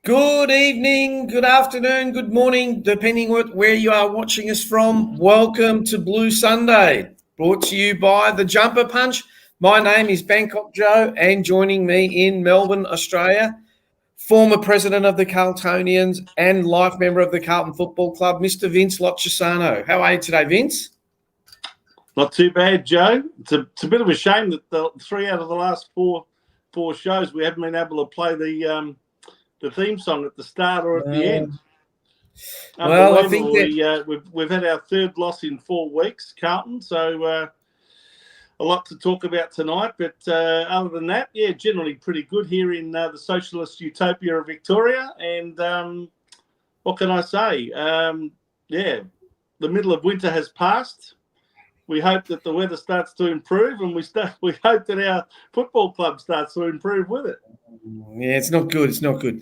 Good evening, good afternoon, good morning, depending on where you are watching us from. Welcome to Blue Sunday, brought to you by The Jumper Punch. My name is Bangkok Joe, and joining me in Melbourne, Australia, former president of the Carltonians and life member of the Carlton Football Club, Mr. Vince Lochisano. How are you today, Vince? Not too bad, Joe. It's a bit of a shame that the 3 out of the last four shows we haven't been able to play the theme song at the start or at the end. Well, I think that we've had our third loss in 4 weeks, Carlton. So a lot to talk about tonight. But other than that, yeah, generally pretty good here in the socialist utopia of Victoria. And what can I say? Yeah, the middle of winter has passed. We hope that the weather starts to improve, and we hope that our football club starts to improve with it. Yeah, it's not good. It's not good.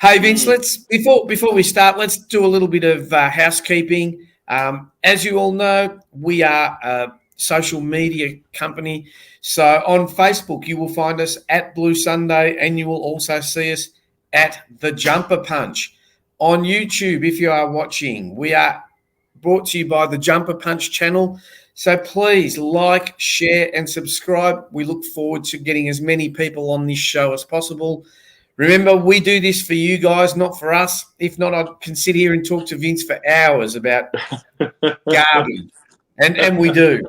Hey, Vince, let's before we start, let's do a little bit of housekeeping. As you all know, we are a social media company. So on Facebook, you will find us at Blue Sunday, and you will also see us at The Jumper Punch. On YouTube, if you are watching, we are brought to you by The Jumper Punch channel. So please like, share, and subscribe. We look forward to getting as many people on this show as possible. Remember, we do this for you guys, not for us. If not, I can sit here and talk to Vince for hours about garbage. And we do.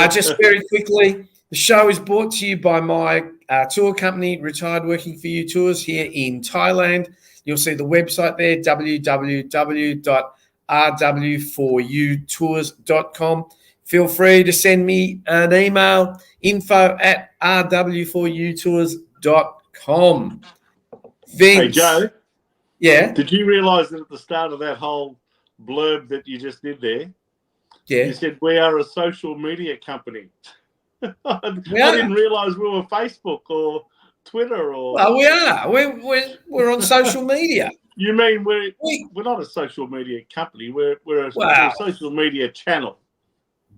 Just very quickly, the show is brought to you by my tour company, Retired Working For You Tours, here in Thailand. You'll see the website there, www.rw4utours.com. Feel free to send me an email, info@rw4utours.com. Vince. Hey, Joe. Yeah? Did you realise that at the start of that whole blurb that you just did there, Yeah. you said we are a social media company? I didn't realise we were Facebook or Twitter or... Well, we are. We're on social media. You mean we're not a social media company? We're a social media channel.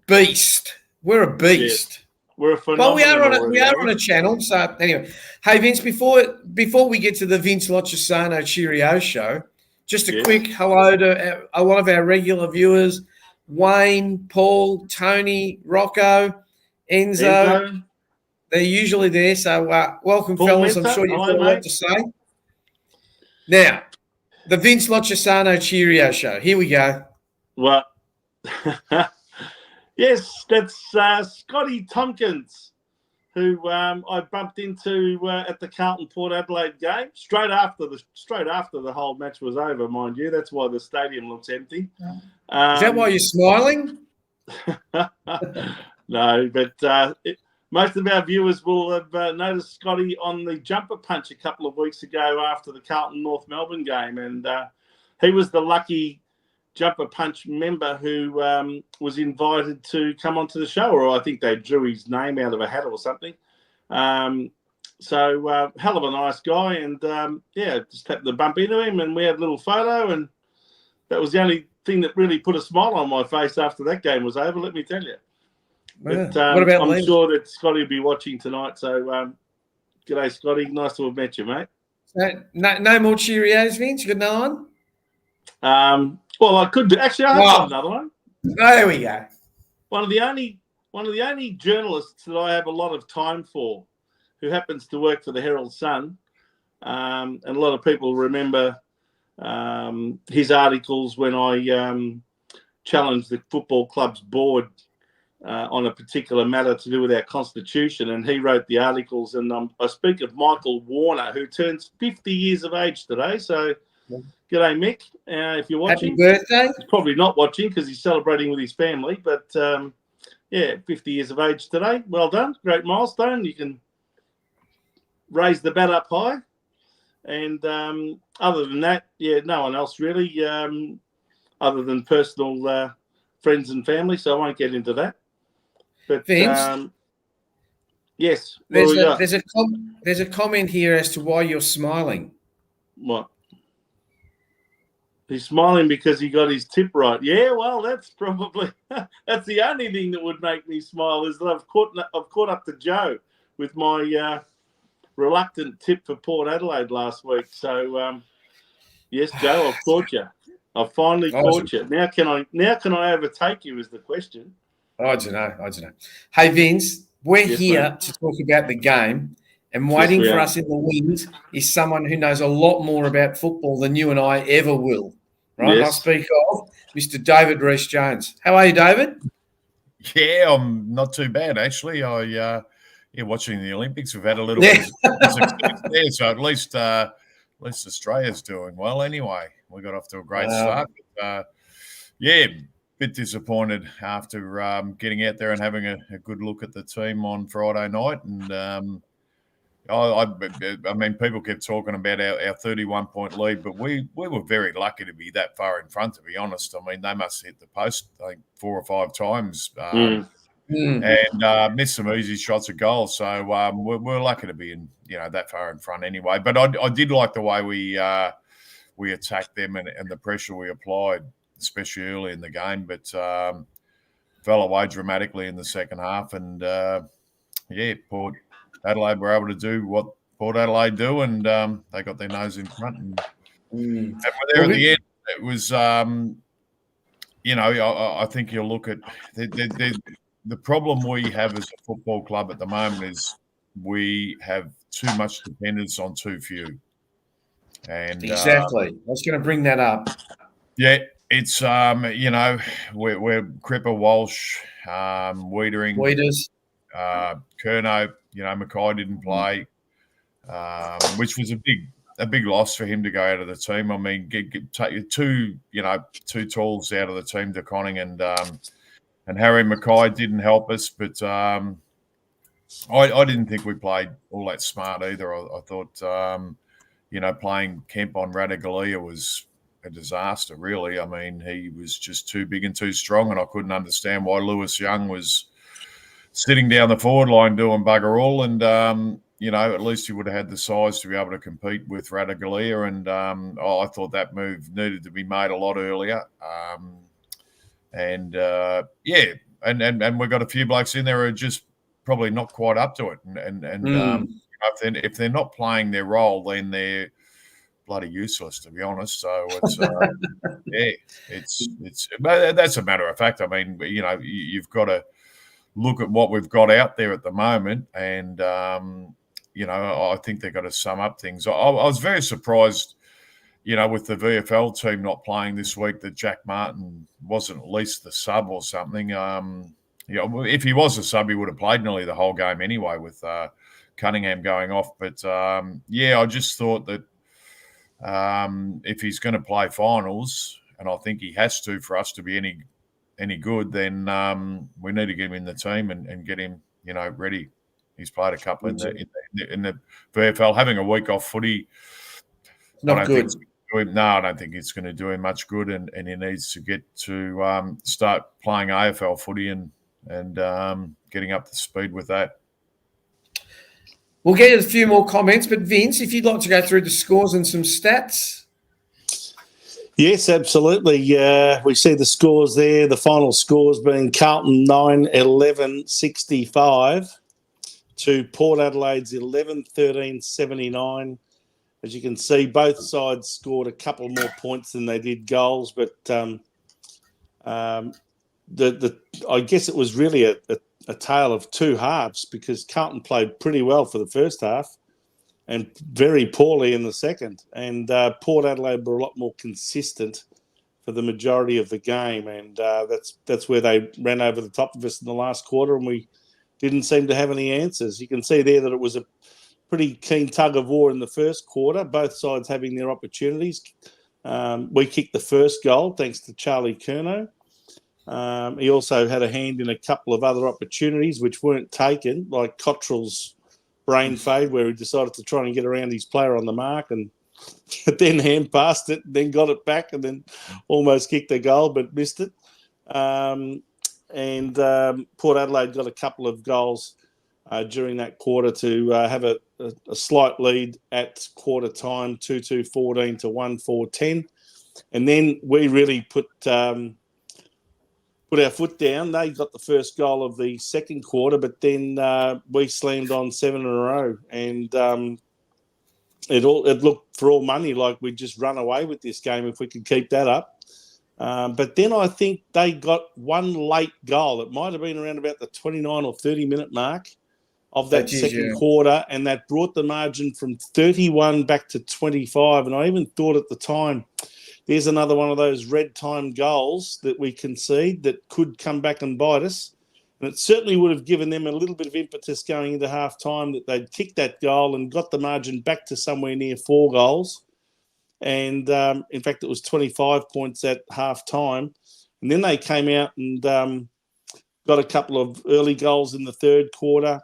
Beast. We're a beast. Yes. We're a phenomenon. Well, we are on a channel. So anyway, hey Vince, before we get to the Vince Lochisano Cheerio show, just a quick hello to a lot of our regular viewers: Wayne, Paul, Tony, Rocco, Enzo. They're usually there. So welcome, Paul fellas. Mentor. I'm sure you've got a lot to say. Now, the Vince Lochisano Cheerio show. Here we go. Well, yes, that's Scotty Tompkins, who I bumped into at the Carlton Port Adelaide game straight after the whole match was over, mind you. That's why the stadium looks empty. Is that why you're smiling? No, but most of our viewers will have noticed Scotty on the Jumper Punch a couple of weeks ago after the Carlton North Melbourne game, and he was the lucky Jumper Punch member who was invited to come onto the show, or I think they drew his name out of a hat or something. So hell of a nice guy, and just happened to bump into him, and we had a little photo, and that was the only thing that really put a smile on my face after that game was over, let me tell you. But what about I'm sure that Scotty will be watching tonight, so g'day, Scotty. Nice to have met you, mate. No more Cheerios, Vince? You got another one? Well, I could do. Actually, I have got another one. There we go. One of the only journalists that I have a lot of time for, who happens to work for the Herald Sun, and a lot of people remember his articles when I challenged the football club's board on a particular matter to do with our constitution, and he wrote the articles. And I speak of Michael Warner, who turns 50 years of age today. So, g'day, Mick. If you're watching, happy birthday. He's probably not watching because he's celebrating with his family. But 50 years of age today. Well done, great milestone. You can raise the bat up high. And other than that, no one else really, other than personal friends and family. So I won't get into that. But Vince, yes, there's a comment here as to why you're smiling. What? He's smiling because he got his tip right. Yeah, well, that's probably that's the only thing that would make me smile is that I've caught up to Joe with my reluctant tip for Port Adelaide last week. So, yes, Joe, I've caught you. I've finally caught you. Now can I overtake you is the question. I don't know. Hey, Vince, we're here to talk about the game, and waiting for us in the wings is someone who knows a lot more about football than you and I ever will. Right? Yes. I speak of Mr. David Rees-Jones. How are you, David? Yeah, I'm not too bad, actually. Watching the Olympics, we've had a little bit of success there, so at least Australia's doing well anyway. We got off to a great start. But, bit disappointed after getting out there and having a good look at the team on Friday night. And I mean, people kept talking about our 31-point lead, but we were very lucky to be that far in front, to be honest. I mean, they must have hit the post, I think, 4 or 5 times and missed some easy shots at goal. So we're lucky to be in, that far in front anyway. But I did like the way we attacked them and the pressure we applied, especially early in the game. But fell away dramatically in the second half. And, Port Adelaide were able to do what Port Adelaide do, and they got their nose in front. And there at the end, it was, I think you'll look at the problem we have as a football club at the moment is we have too much dependence on too few. And exactly, I was going to bring that up. Yeah, it's we're Cripper, Walsh, Wieders, Curnow. Mackay didn't play, which was a big loss for him to go out of the team. I mean, take two tools out of the team, DeConning and Harry Mackay didn't help us. But I didn't think we played all that smart either. I thought, playing Kemp on Radaglia was a disaster, really. I mean, he was just too big and too strong, and I couldn't understand why Lewis Young was sitting down the forward line doing bugger all. And, at least he would have had the size to be able to compete with Radaglia. And I thought that move needed to be made a lot earlier. And we've got a few blokes in there who are just probably not quite up to it. If they're not playing their role, then they're bloody useless, to be honest. So it's that's a matter of fact. I mean, you've got to look at what we've got out there at the moment, and I think they've got to sum up things. I was very surprised, with the VFL team not playing this week, that Jack Martin wasn't at least the sub or something. If he was a sub, he would have played nearly the whole game anyway, with Cunningham going off. But I just thought that if he's going to play finals, and I think he has to for us to be any good, then we need to get him in the team and get him, ready. He's played a couple in the VFL. Having a week off footy, not good. I don't think it's going to do him much good, and he needs to get to start playing AFL footy and getting up to speed with that. We'll get a few more comments, but Vince, if you'd like to go through the scores and some stats. Yes, absolutely. We see the scores there. The final scores being Carlton 9-11-65 to Port Adelaide's 11-13-79. As you can see, both sides scored a couple more points than they did goals, but I guess it was really a tale of two halves, because Carlton played pretty well for the first half and very poorly in the second. And Port Adelaide were a lot more consistent for the majority of the game. And that's where they ran over the top of us in the last quarter, and we didn't seem to have any answers. You can see there that it was a pretty keen tug of war in the first quarter, both sides having their opportunities. We kicked the first goal thanks to Charlie Curnow. He also had a hand in a couple of other opportunities which weren't taken, like Cottrell's brain fade, where he decided to try and get around his player on the mark and then hand passed it, then got it back, and then almost kicked a goal but missed it. Port Adelaide got a couple of goals during that quarter to have a slight lead at quarter time, 2-2-14 to 1-4-10. And then we really put put our foot down. They got the first goal of the second quarter, but then we slammed on 7 in a row, and it looked for all money like we'd just run away with this game if we could keep that up. But then I think they got one late goal. It might have been around about the 29 or 30-minute mark of that second quarter, and that brought the margin from 31 back to 25. And I even thought at the time, there's another one of those red time goals that we concede that could come back and bite us. And it certainly would have given them a little bit of impetus going into half-time that they'd kicked that goal and got the margin back to somewhere near 4 goals. And, in fact, it was 25 points at half-time. And then they came out and got a couple of early goals in the third quarter.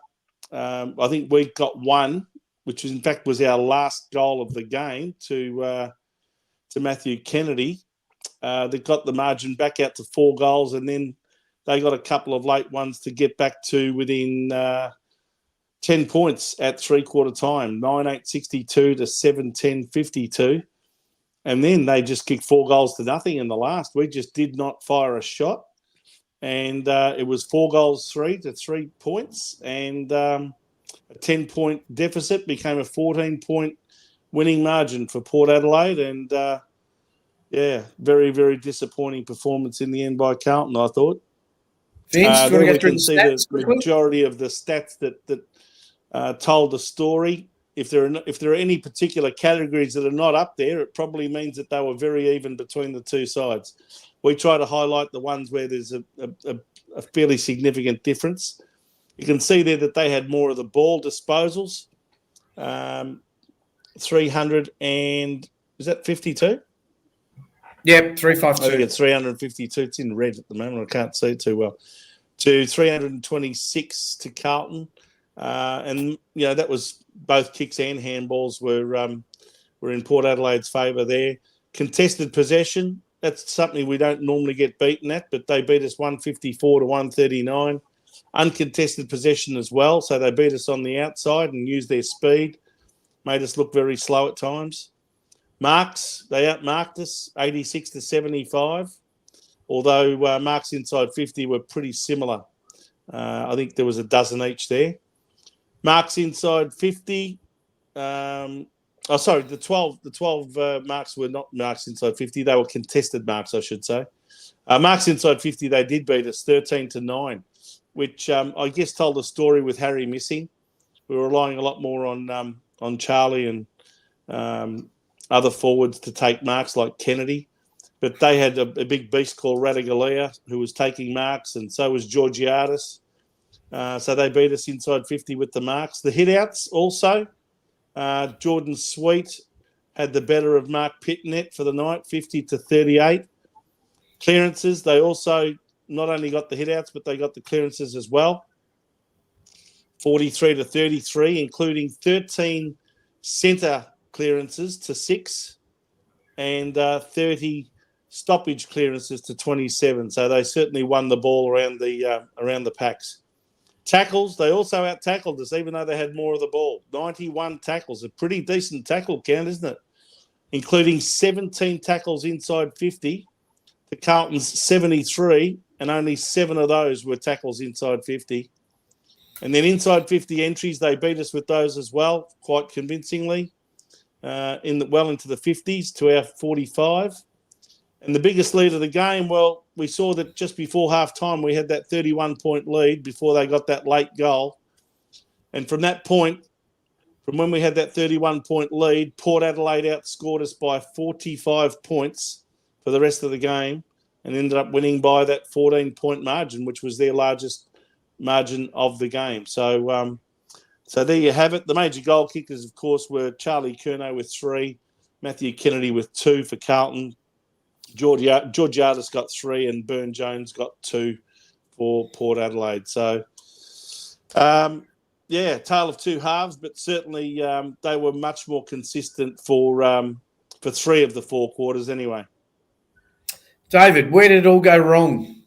I think we got one, which in fact was our last goal of the game to Matthew Kennedy. They got the margin back out to 4 goals, and then they got a couple of late ones to get back to within 10 points at three-quarter time, 9-8-62 to 7-10-52. And then they just kicked 4 goals to nothing in the last. We just did not fire a shot. And it was 4-3 to 3 points. And a 10-point deficit became a 14-point winning margin for Port Adelaide. And, very, very disappointing performance in the end by Carlton, I thought. Vince, there we can see the majority of the stats that told the story. If there are any particular categories that are not up there, it probably means that they were very even between the two sides. We try to highlight the ones where there's a fairly significant difference. You can see there that they had more of the ball disposals, 300 and is that 52? Yep, 352. I think it's 352. It's in red at the moment. I can't see it too well. To 326 to Carlton. And, that was both kicks and handballs were in Port Adelaide's favour there. Contested possession, that's something we don't normally get beaten at, but they beat us 154 to 139. Uncontested possession as well, so they beat us on the outside and used their speed, made us look very slow at times. Marks, they outmarked us 86 to 75, although marks inside 50 were pretty similar. I think there was a dozen each there. Marks inside 50. The 12 marks were not marks inside 50. They were contested marks, I should say. Marks inside 50, they did beat us 13 to 9, which I guess told a story with Harry missing. We were relying a lot more on Charlie and other forwards to take marks like Kennedy. But they had a big beast called Radigalia who was taking marks, and so was Georgiadis. So they beat us inside 50 with the marks. The hit-outs also. Jordan Sweet had the better of Mark Pitnet for the night, 50 to 38. Clearances, they also not only got the hit-outs, but they got the clearances as well. 43 to 33, including 13 centre clearances to 6 and 30 stoppage clearances to 27. So they certainly won the ball around the packs. Tackles, they also out-tackled us, even though they had more of the ball. 91 tackles, a pretty decent tackle count, isn't it? Including 17 tackles inside 50 to Carlton's 73, and only 7 of those were tackles inside 50. And then inside 50 entries, they beat us with those as well, quite convincingly, into the 50s to our 45. And the biggest lead of the game, well, we saw that just before half-time, we had that 31-point lead before they got that late goal. And from that point, from when we had that 31-point lead, Port Adelaide outscored us by 45 points for the rest of the game and ended up winning by that 14-point margin, which was their largest margin of the game. So there you have it. The major goal kickers, of course, were Charlie Curnow with 3, Matthew Kennedy with 2 for Carlton. Georgiadis got 3 and Burn Jones got 2 for Port Adelaide. So, tale of two halves, but certainly they were much more consistent for 3 of the 4 quarters anyway. David, where did it all go wrong?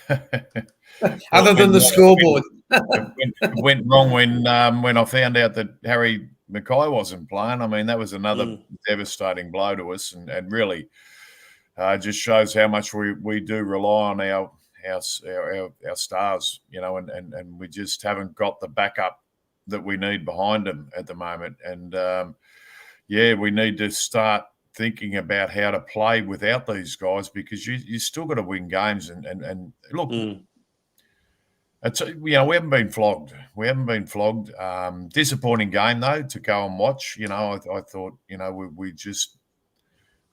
Other than the scoreboard. It went wrong when I found out that Harry Mackay wasn't playing. I mean, that was another devastating blow to us and really just shows how much we do rely on our stars, and we just haven't got the backup that we need behind them at the moment. And we need to start thinking about how to play without these guys, because you still got to win games. And look, we haven't been flogged. We haven't been flogged. Disappointing game though to go and watch. I thought we just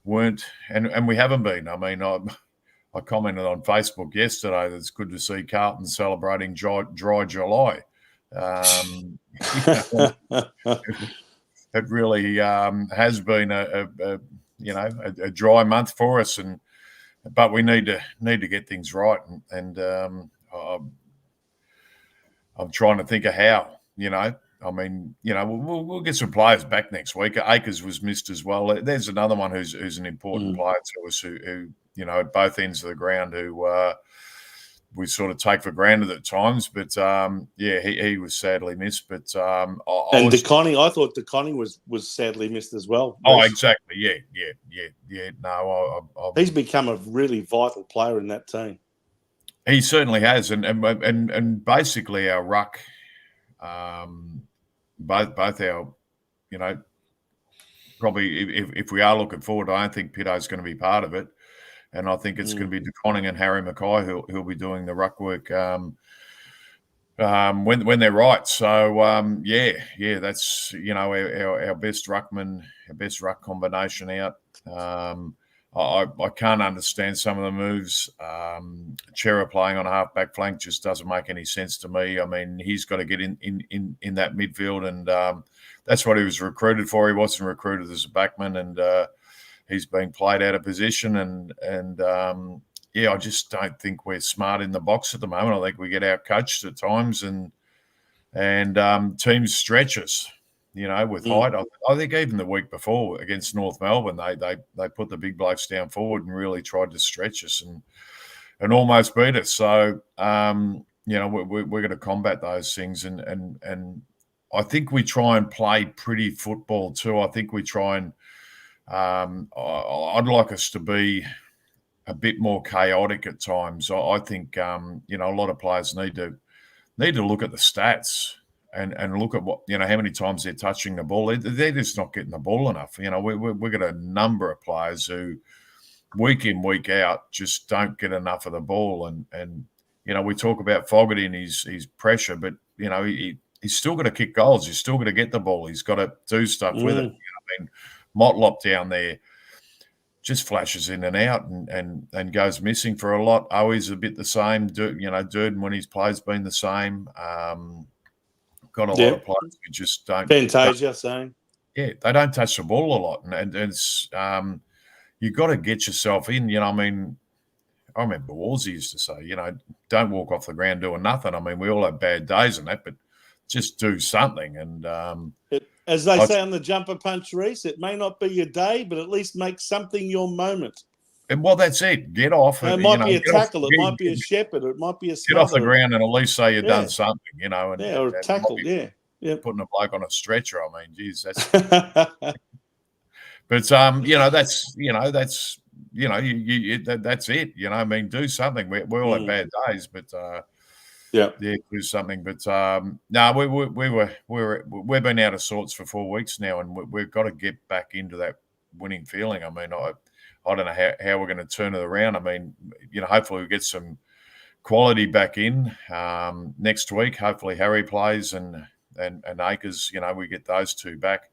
weren't, and we haven't been. I mean, I commented on Facebook yesterday that it's good to see Carlton celebrating dry July. It really has been a dry month for us, but we need to get things right, and I'm trying to think of how. I mean, we'll get some players back next week. Akers was missed as well. There's another one who's an important player to us who at both ends of the ground who we sort of take for granted at times. But he was sadly missed. But DeConning, I thought DeConning was sadly missed as well. Oh, exactly. Yeah. No, he's become a really vital player in that team. He certainly has, and basically our ruck. Both our, probably if we are looking forward, I don't think Pitto's going to be part of it, and I think it's going to be DeConning and Harry Mackay who'll be doing the ruck work when they're right. So that's our best ruckman, our best ruck combination out. I can't understand some of the moves. Chera playing on a half-back flank just doesn't make any sense to me. I mean, he's got to get in that midfield, and that's what he was recruited for. He wasn't recruited as a backman, and he's being played out of position. And I just don't think we're smart in the box at the moment. I think we get out-coached at times, and teams stretch us. With height. I think even the week before against North Melbourne, they put the big blokes down forward and really tried to stretch us and almost beat us. So we're going to combat those things, and I think we try and play pretty football too. I think we try and I'd like us to be a bit more chaotic at times. I think a lot of players need to look at the stats. And look at what how many times they're touching the ball. They're just not getting the ball enough. We've got a number of players who, week in week out, just don't get enough of the ball. And we talk about Fogarty and his pressure, but he's still got to kick goals. He's still got to get the ball. He's got to do stuff with it. I mean, Motlop down there just flashes in and out and goes missing for a lot. Owi's a bit the same. Durden when his play's been the same. Got a lot of players who just don't. Fantasia saying. Yeah, they don't touch the ball a lot, and it's you've got to get yourself in. I mean, I remember Wolsey used to say, don't walk off the ground doing nothing. I mean, we all have bad days and that, but just do something. And as they say on the Jumper Punch, Reece, it may not be your day, but at least make something your moment. And well, that's it. Get off. It might be a tackle. It might be a shepherd. It might be a smother. Get off the ground and at least say you've done something, or a tackle, putting a bloke on a stretcher. I mean, geez, that's. But that's that's it. I mean, do something. We all have bad days, but do something. But no, we've been out of sorts for 4 weeks now, and we've got to get back into that winning feeling. I mean, I don't know how we're going to turn it around. I mean, hopefully we get some quality back in next week. Hopefully Harry plays and Akers, we get those two back.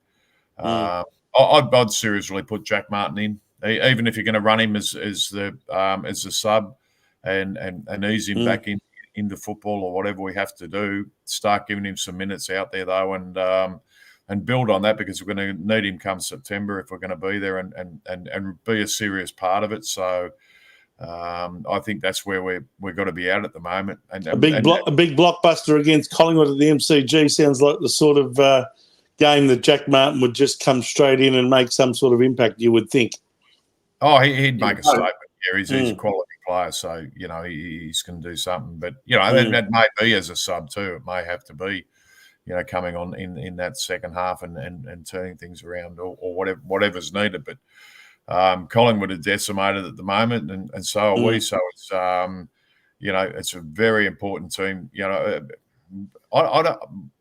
I'd seriously put Jack Martin in, even if you're going to run him as the sub and ease him back into football or whatever we have to do. Start giving him some minutes out there though, and build on that, because we're going to need him come September if we're going to be there and be a serious part of it. So I think that's where we've got to be at the moment. And a big blockbuster against Collingwood at the MCG sounds like the sort of game that Jack Martin would just come straight in and make some sort of impact, you would think. Oh, he'd make a statement. Yeah, he's a quality player, so he's going to do something. But that may be as a sub too. It may have to be. Coming on in that second half and turning things around or whatever's needed. But Collingwood are decimated at the moment, and so are we. So it's it's a very important team.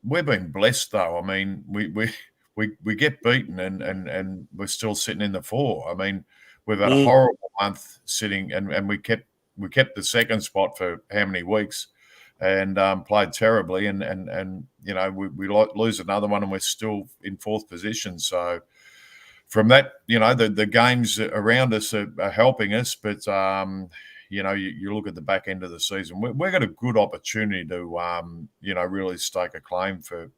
We've been blessed though. I mean, we get beaten and we're still sitting in the 4. I mean, we've had a horrible month sitting, and we kept the second spot for how many weeks, and played terribly, and we lose another one, and we're still in 4th position. So from that, the games around us are helping us, but you look at the back end of the season, we've got a good opportunity to really stake a claim for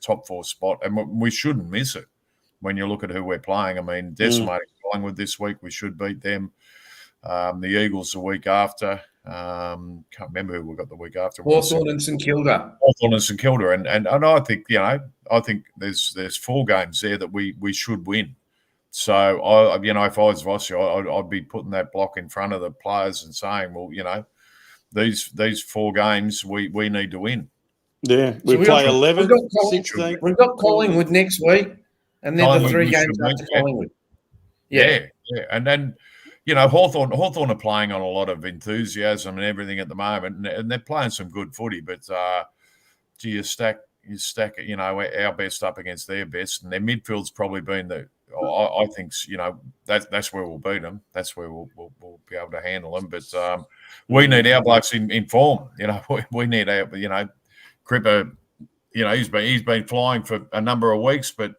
top 4 spot, and we shouldn't miss it when you look at who we're playing. I mean, decimating Collingwood this week, we should beat them. The Eagles the week after. Can't remember who we got the week after. Hawthorn and St Kilda. Hawthorn and St Kilda, and I think I think there's 4 games there that we should win. So if I was Vossi, I'd be putting that block in front of the players and saying, well, these 4 games we need to win. Yeah, we play 11, 16. We've got Collingwood next week, and then the 3 games after Collingwood. Yeah, and then. Hawthorn are playing on a lot of enthusiasm and everything at the moment, and they're playing some good footy. But you stack, our best up against their best, and their midfield's probably been I think that's where we'll beat them. That's where we'll be able to handle them. But we need our blokes in form. We need our Cripper. He's been flying for a number of weeks, but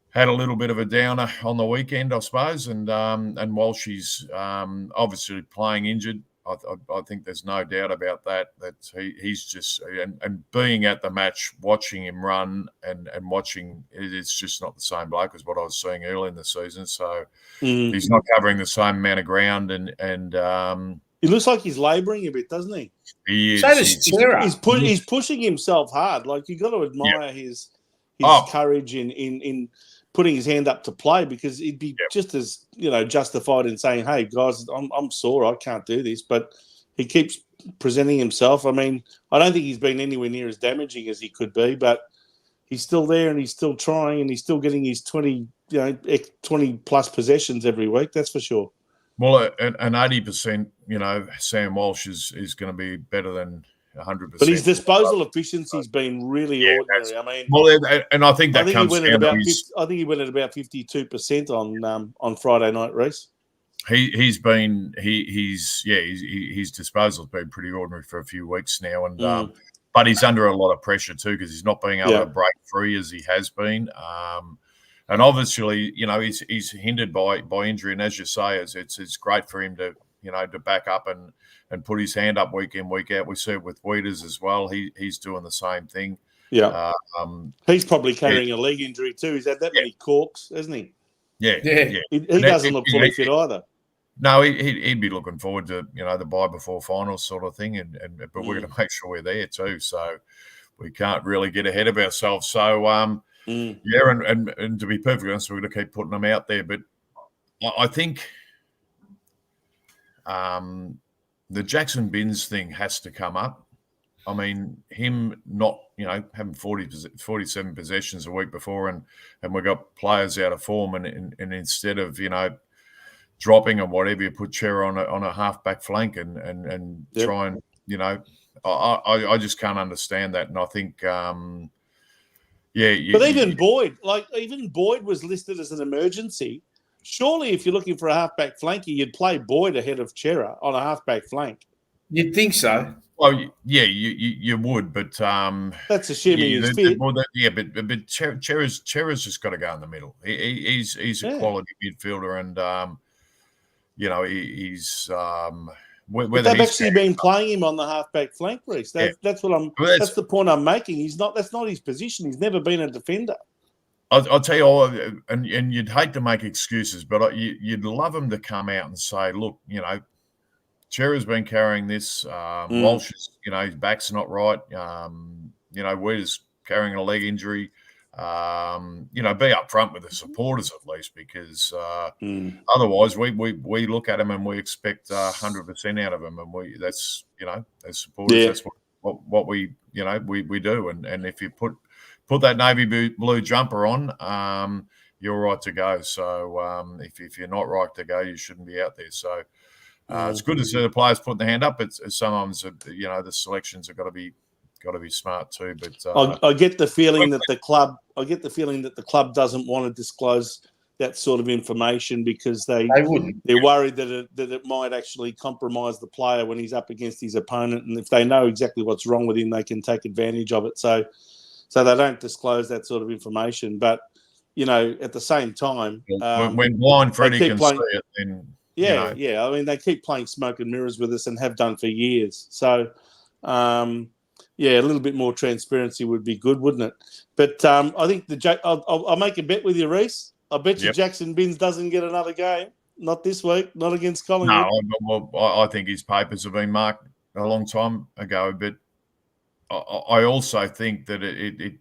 had a little bit of a downer on the weekend, I suppose, and while she's obviously playing injured, I think there's no doubt about that. That he's just and being at the match, watching him run and watching, it's just not the same bloke as what I was seeing early in the season. So he's not covering the same amount of ground, and he looks like he's labouring a bit, doesn't he? He is. So does Sarah. He's pushing himself hard. Like, you got to admire his courage in putting his hand up to play, because he'd be just as justified in saying, "Hey guys, I'm sore, I can't do this." But he keeps presenting himself. I mean, I don't think he's been anywhere near as damaging as he could be, but he's still there and he's still trying, and he's still getting his 20 plus possessions every week. That's for sure. Well, an 80%, Sam Walsh is going to be better than 100%. But his disposal efficiency's been really ordinary. I mean, and I think that comes down to I think he went at about 52% on Friday night, Reece. His disposal's been pretty ordinary for a few weeks now, and but he's under a lot of pressure too, because he's not being able to break free as he has been. And obviously, he's hindered by injury, and as you say, it's great for him to back up and put his hand up week in, week out. We see it with Weeders as well. He's doing the same thing. Yeah. He's probably carrying a leg injury too. He's had that many corks, hasn't he? Yeah. He doesn't look fully fit either. No, he'd be looking forward to, the bye before finals sort of thing, but we're going to make sure we're there too. So we can't really get ahead of ourselves. So, and to be perfectly honest, we're going to keep putting them out there. But I think the Jackson Binns thing has to come up. I mean, him not, having 47 possessions a week before, and we've got players out of form, and instead of, dropping or whatever, you put Chera on a half-back flank and try and, I just can't understand that. And I think, but even Boyd was listed as an emergency. Surely, if you're looking for a half-back flanker, you'd play Boyd ahead of Chera on a half-back flank. You'd think so. Well, yeah, you would, but that's assuming he's fit. But Chera's just got to go in the middle. He's a quality midfielder, and he's. They've actually been playing him on the half-back flank, Reece. That's that's the point I'm making. That's not his position. He's never been a defender. I'll tell you, and you'd hate to make excuses, but you'd love him to come out and say, look, Chera's been carrying this. Walsh is, his back's not right. Weir's carrying a leg injury. Be up front with the supporters at least, because otherwise we look at him and we expect 100% out of him, and that's as supporters, that's what we we do, and if you put that navy blue jumper on, you're right to go. So if you're not right to go, you shouldn't be out there. So it's good to see the players putting their hand up. It's sometimes the selections have got to be smart too. But I get the feeling that the club doesn't want to disclose that sort of information because they're worried that it might actually compromise the player when he's up against his opponent, and if they know exactly what's wrong with him, they can take advantage of it. So they don't disclose that sort of information. But at the same time, when blind Freddie can see it, then I mean, they keep playing smoke and mirrors with us and have done for years. So a little bit more transparency would be good, wouldn't it? But I think I'll make a bet with you, Reece. I bet you Jackson Binns doesn't get another game. Not this week. Not against Collingwood. No, I think his papers have been marked a long time ago. But I also think that it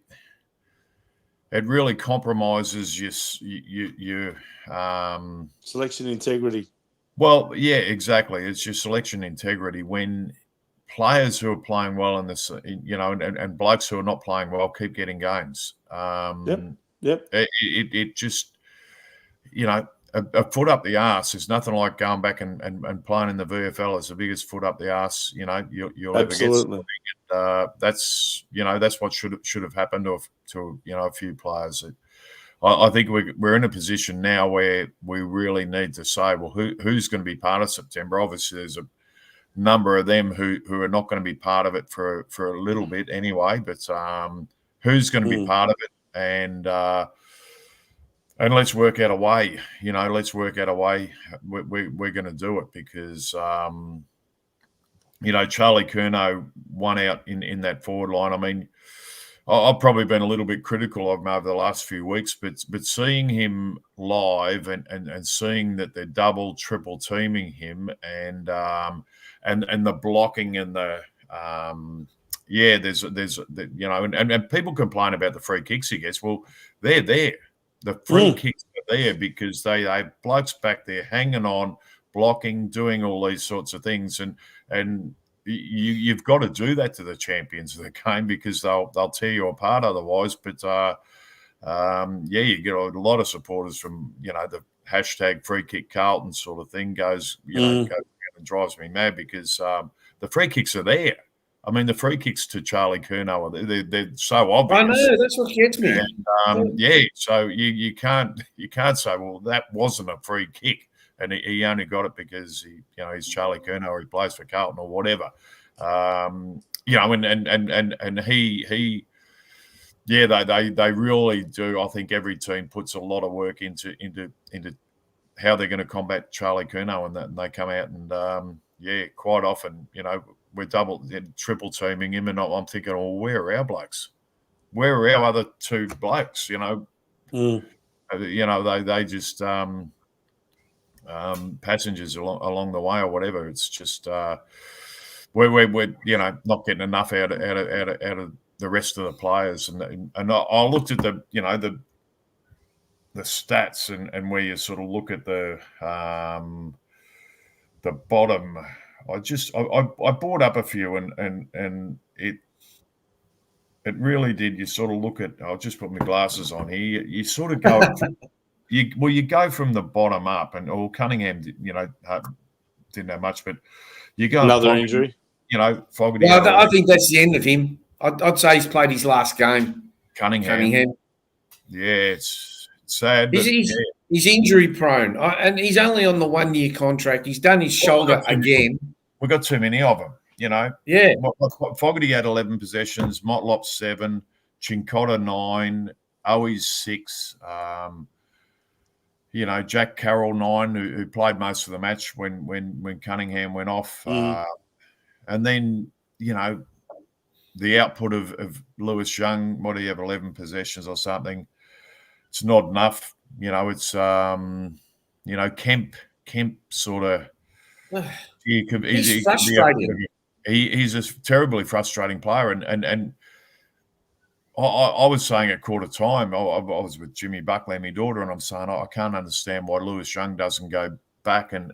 really compromises your selection integrity. Well, yeah, exactly. It's your selection integrity when players who are playing well in this, and blokes who are not playing well keep getting games. Yep. It just, a foot up the arse is nothing like going back and playing in the VFL. It's the biggest foot up the arse, you'll ever get. Absolutely. That's what should have happened to a few players. I think we're in a position now where we really need to say, well, who's going to be part of September? Obviously, there's a number of them who are not going to be part of it for a little bit anyway. But who's going to be part of it? And let's work out a way. Let's work out a way. We're going to do it because Charlie Curnow won out in that forward line. I mean, I've probably been a little bit critical of him over the last few weeks, but seeing him live and seeing that they're double, triple teaming him and the blocking and the and people complain about the free kicks he gets. Well, they're there. The free kicks are there because they have blokes back there hanging on, blocking, doing all these sorts of things, and you've got to do that to the champions of the game because they'll tear you apart otherwise. But you get a lot of supporters from the hashtag free kick Carlton sort of thing goes and drives me mad because the free kicks are there. I mean, the free kicks to Charlie Curnow, they're so obvious. I know, that's what gets me. And, so you can't say, well, that wasn't a free kick. And he only got it because he's Charlie Curnow or he plays for Carlton or whatever. And he they really do. I think every team puts a lot of work into how they're going to combat Charlie Curnow and they come out and quite often we're triple teaming him and I'm thinking, well, where are our blokes? Where are our other two blokes? They just passengers along the way or whatever. It's just we're not getting enough out of the rest of the players. And I looked at the stats and where you sort of look at the bottom. I brought up a few and it really did. You sort of look at. I'll just put my glasses on here. You sort of go. You go from the bottom up, and Cunningham, didn't have much, but you go another injury. Fogarty. I think that's the end of him. I'd say he's played his last game. Cunningham. Yeah, it's sad. He's injury prone, and he's only on the 1-year contract. He's done his shoulder again. We've got too many of them, Yeah. Fogarty had 11 possessions, Motlop 7, Chincotta 9, Owies 6. Jack Carroll 9, who played most of the match when Cunningham went off. And then, the output of Lewis Young, what do you have, 11 possessions or something? It's not enough. It's, Kemp sort of. He's frustrating. He's a terribly frustrating player. And I was saying at quarter time, I was with Jimmy Buckley and my daughter, and I'm saying I can't understand why Lewis Young doesn't go back and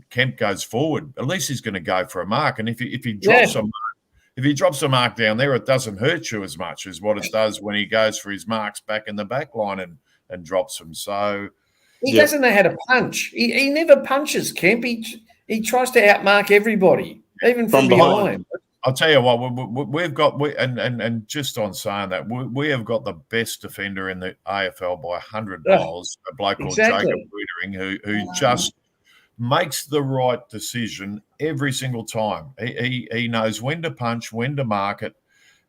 Kemp goes forward. At least he's going to go for a mark. And if he drops a mark down there, it doesn't hurt you as much as what it does when he goes for his marks back in the back line and drops them. So he doesn't know how to punch. He never punches, Kemp. He tries to outmark everybody, even from behind. I'll tell you what, we've got and just on saying that we have got the best defender in the AFL by 100 miles, a bloke called Jacob Wiedering, who just makes the right decision every single time. He knows when to punch, when to mark it,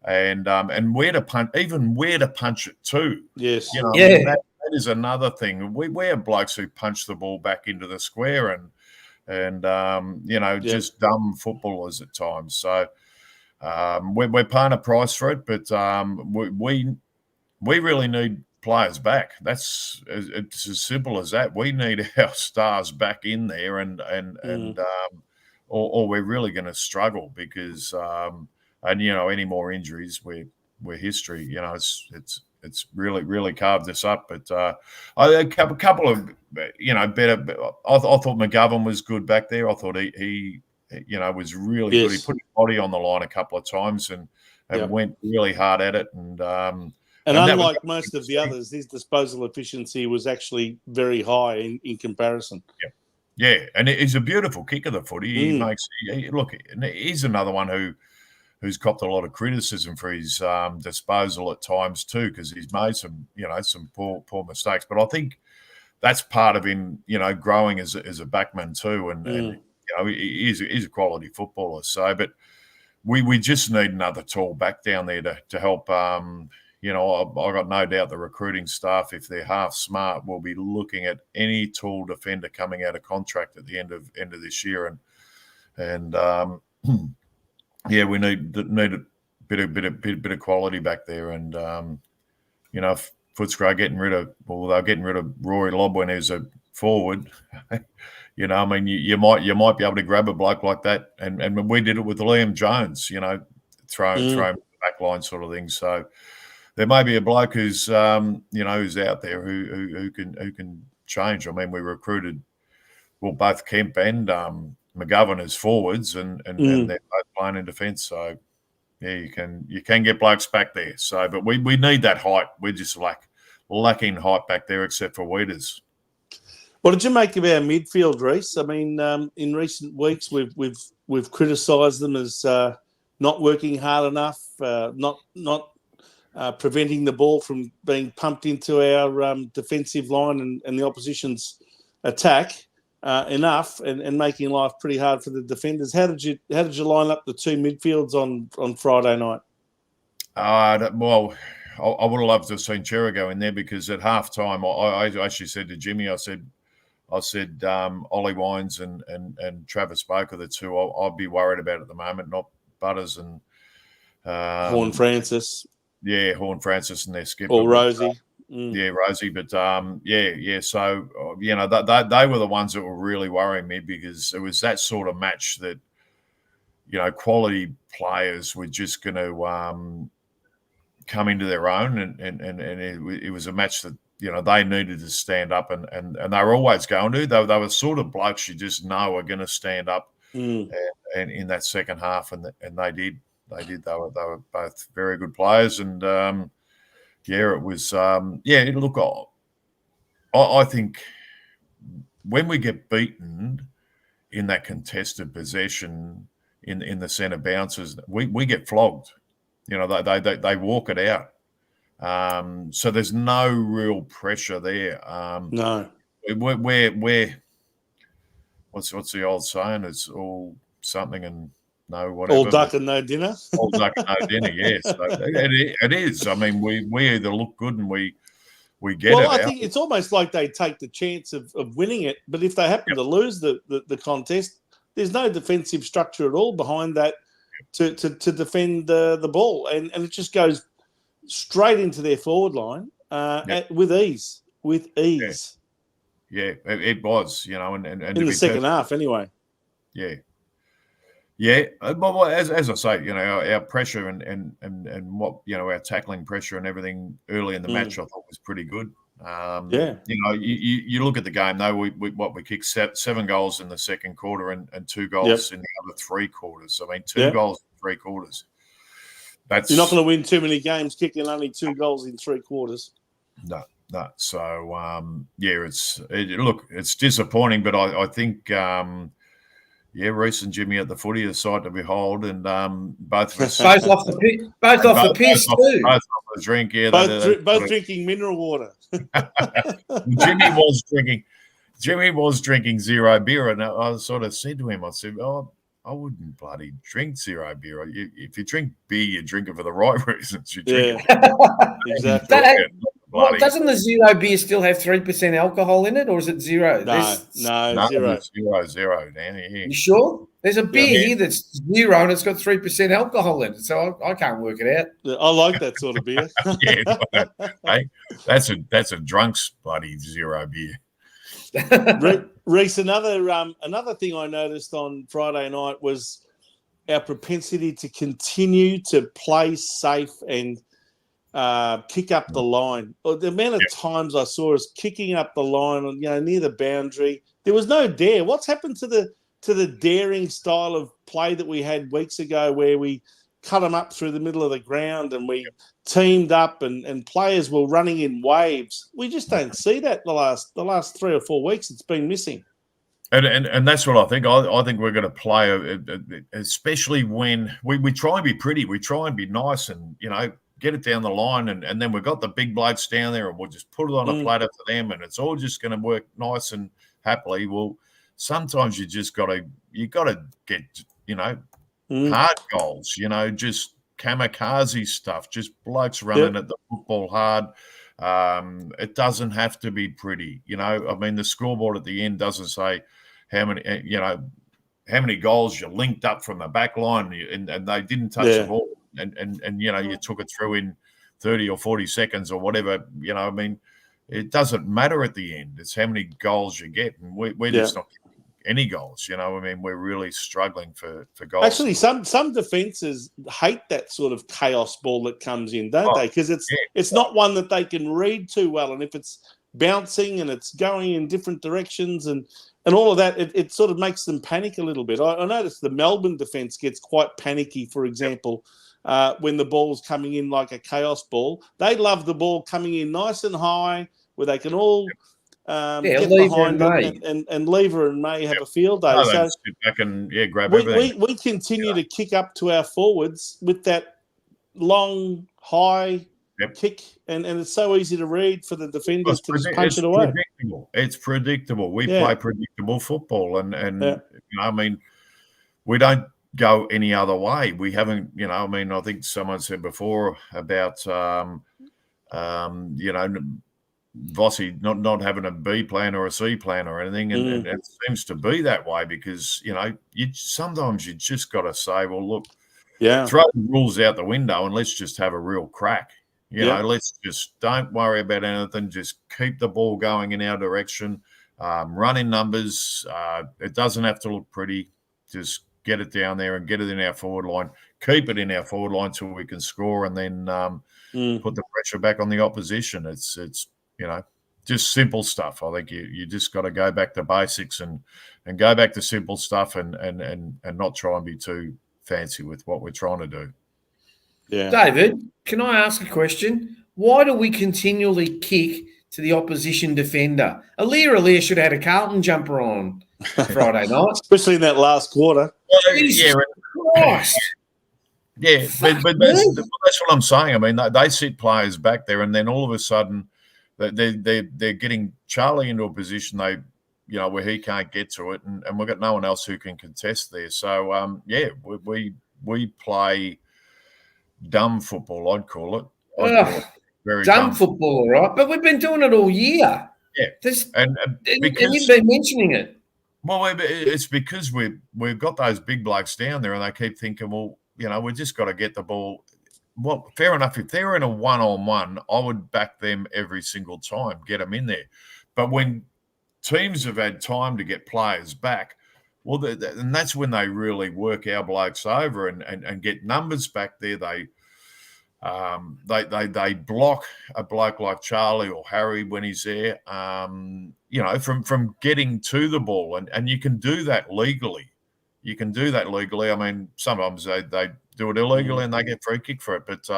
and where to punch, even where to punch it too. Yes, I mean, that is another thing. We have blokes who punch the ball back into the square and just dumb footballers at times. So. We're paying a price for it, but we really need players back. It's as simple as that. We need our stars back in there, or we're really going to struggle because any more injuries, we're history. It's really carved us up. But a couple of better. I thought McGovern was good back there. I thought he was really good. He put his body on the line a couple of times and went really hard at it. And unlike most of the others, his disposal efficiency was actually very high in comparison. Yeah, and he's a beautiful kick of the footy. He makes he's another one who's copped a lot of criticism for his disposal at times too, because he's made some poor mistakes. But I think that's part of him, growing as a backman too, and he's a quality footballer. So, but we just need another tall back down there to help. I got no doubt the recruiting staff, if they're half smart, will be looking at any tall defender coming out of contract at the end of this year, and we need a bit of quality back there, and Footscray they're getting rid of Rory Lobwen as a forward. You might be able to grab a bloke like that, and we did it with Liam Jones. Throw him back line sort of thing. So there may be a bloke who's who's out there who can change. I mean, we recruited both Kemp and McGovern as forwards, and they're both playing in defence. So yeah, you can get blokes back there. So, but we need that height. We're just lacking height back there, except for Wieders. What did you make of our midfield, Reece? I mean, in recent weeks, we've criticised them as not working hard enough, not preventing the ball from being pumped into our defensive line and the opposition's attack enough, and making life pretty hard for the defenders. How did you line up the two midfields on Friday night? Well, I would have loved to have seen Cheerio in there, because at half time I actually said to Jimmy, I said Ollie Wines and Travis Spoke are the two I'd be worried about at the moment, not Butters and Horn Francis. Yeah, Horn Francis and their skipper. Or Rosie. Yeah, Rosie. But so they were the ones that were really worrying me, because it was that sort of match that quality players were just going to come into their own, and it was a match that they needed to stand up, and they were always going to. They were sort of blokes you just know are going to stand up, and in that second half, and they did. They were both very good players, and it was look, I think when we get beaten in that contested possession in the centre bounces, we get flogged. They walk it out. So there's no real pressure there. No. We're what's the old saying? It's all something and no whatever. All duck and no dinner. All duck and no dinner, yes. So it is. I mean, we either look good and we get it. Well, I think it's almost like they take the chance of winning it, but if they happen to lose the contest, there's no defensive structure at all behind that to defend the ball, and it just goes straight into their forward line with ease. Yeah, it was, and in the second half anyway. Yeah. Yeah, well, as I say, our pressure and what our tackling pressure and everything early in the match, I thought was pretty good. You look at the game though. We kicked 7 goals in the second quarter and 2 goals in the other 3 quarters. I mean, 2 goals in 3 quarters. You're not going to win too many games kicking only 2 goals in 3 quarters. No. So it's disappointing, but I think Reece and Jimmy at the footy are a sight to behold, and both of us both off the piss, both off the piss too. Both off the drink, yeah. Both drinking mineral water. Jimmy was drinking zero beer, and I sort of said to him, I said, "Oh, I wouldn't bloody drink zero beer. If you drink beer, you drink it for the right reasons. You drink it." Exactly. Doesn't the zero beer still have 3% alcohol in it, or is it zero? No, zero. Down here. You sure? There's a beer here that's zero and it's got 3% alcohol in it, so I can't work it out. I like that sort of beer. Hey, that's a drunk's bloody zero beer. Reece, another thing I noticed on Friday night was our propensity to continue to play safe and kick up the line. The amount of times I saw us kicking up the line, near the boundary, there was no dare. What's happened to the daring style of play that we had weeks ago, where we cut them up through the middle of the ground and we teamed up and players were running in waves? We just don't see that the last 3 or 4 weeks. It's been missing. And that's what I think. I think we're going to play, especially when we try and be pretty. We try and be nice and, get it down the line. And then we've got the big blokes down there and we'll just put it on a platter for them. And it's all just going to work nice and happily. Well, sometimes you got to get, hard goals, just kamikaze stuff, just blokes running at the football hard. It doesn't have to be pretty, the scoreboard at the end doesn't say how many goals you linked up from the back line and they didn't touch the ball and you took it through in 30 or 40 seconds or whatever, it doesn't matter at the end. It's how many goals you get. And we're just not any goals, we're really struggling for goals. Actually, some defences hate that sort of chaos ball that comes in, don't they? Because it's not one that they can read too well, and if it's bouncing and it's going in different directions and all of that, it sort of makes them panic a little bit. I noticed the Melbourne defence gets quite panicky, for example, when the ball's coming in like a chaos ball. They love the ball coming in nice and high where they can all get behind it and Lever and May have a field day. So sit back and grab everything. We continue to kick up to our forwards with that long, high kick, and it's so easy to read for the defenders to just punch it away. It's predictable. We play predictable football, and we don't go any other way. We haven't, I think someone said before about Vossi not having a B plan or a C plan or anything, and it seems to be that way because sometimes you just got to say, well, look, throw the rules out the window and let's just have a real crack. Let's just don't worry about anything. Just keep the ball going in our direction. Run in numbers. It doesn't have to look pretty. Just get it down there and get it in our forward line. Keep it in our forward line till we can score, and then put the pressure back on the opposition. It's just simple stuff. I think you just got to go back to basics and go back to simple stuff and not try and be too fancy with what we're trying to do. Yeah. David, can I ask a question? Why do we continually kick to the opposition defender? Aliir should have had a Carlton jumper on Friday night. Especially in that last quarter. Christ. Yeah, but that's what I'm saying. They sit players back there and then all of a sudden they're getting Charlie into a position where he can't get to it, and we've got no one else who can contest there. So we play dumb football, I'd call it. Very dumb football, all right. But we've been doing it all year. Yeah, and you've been mentioning it. Well, it's because we've got those big blokes down there, and they keep thinking, well, we just got to get the ball. Well, fair enough. If they're in a one-on-one, I would back them every single time, get them in there. But when teams have had time to get players back, well, and that's when they really work our blokes over and get numbers back there. They block a bloke like Charlie or Harry when he's there, from getting to the ball, and you can do that legally. Sometimes they do it illegally and they get free kick for it, but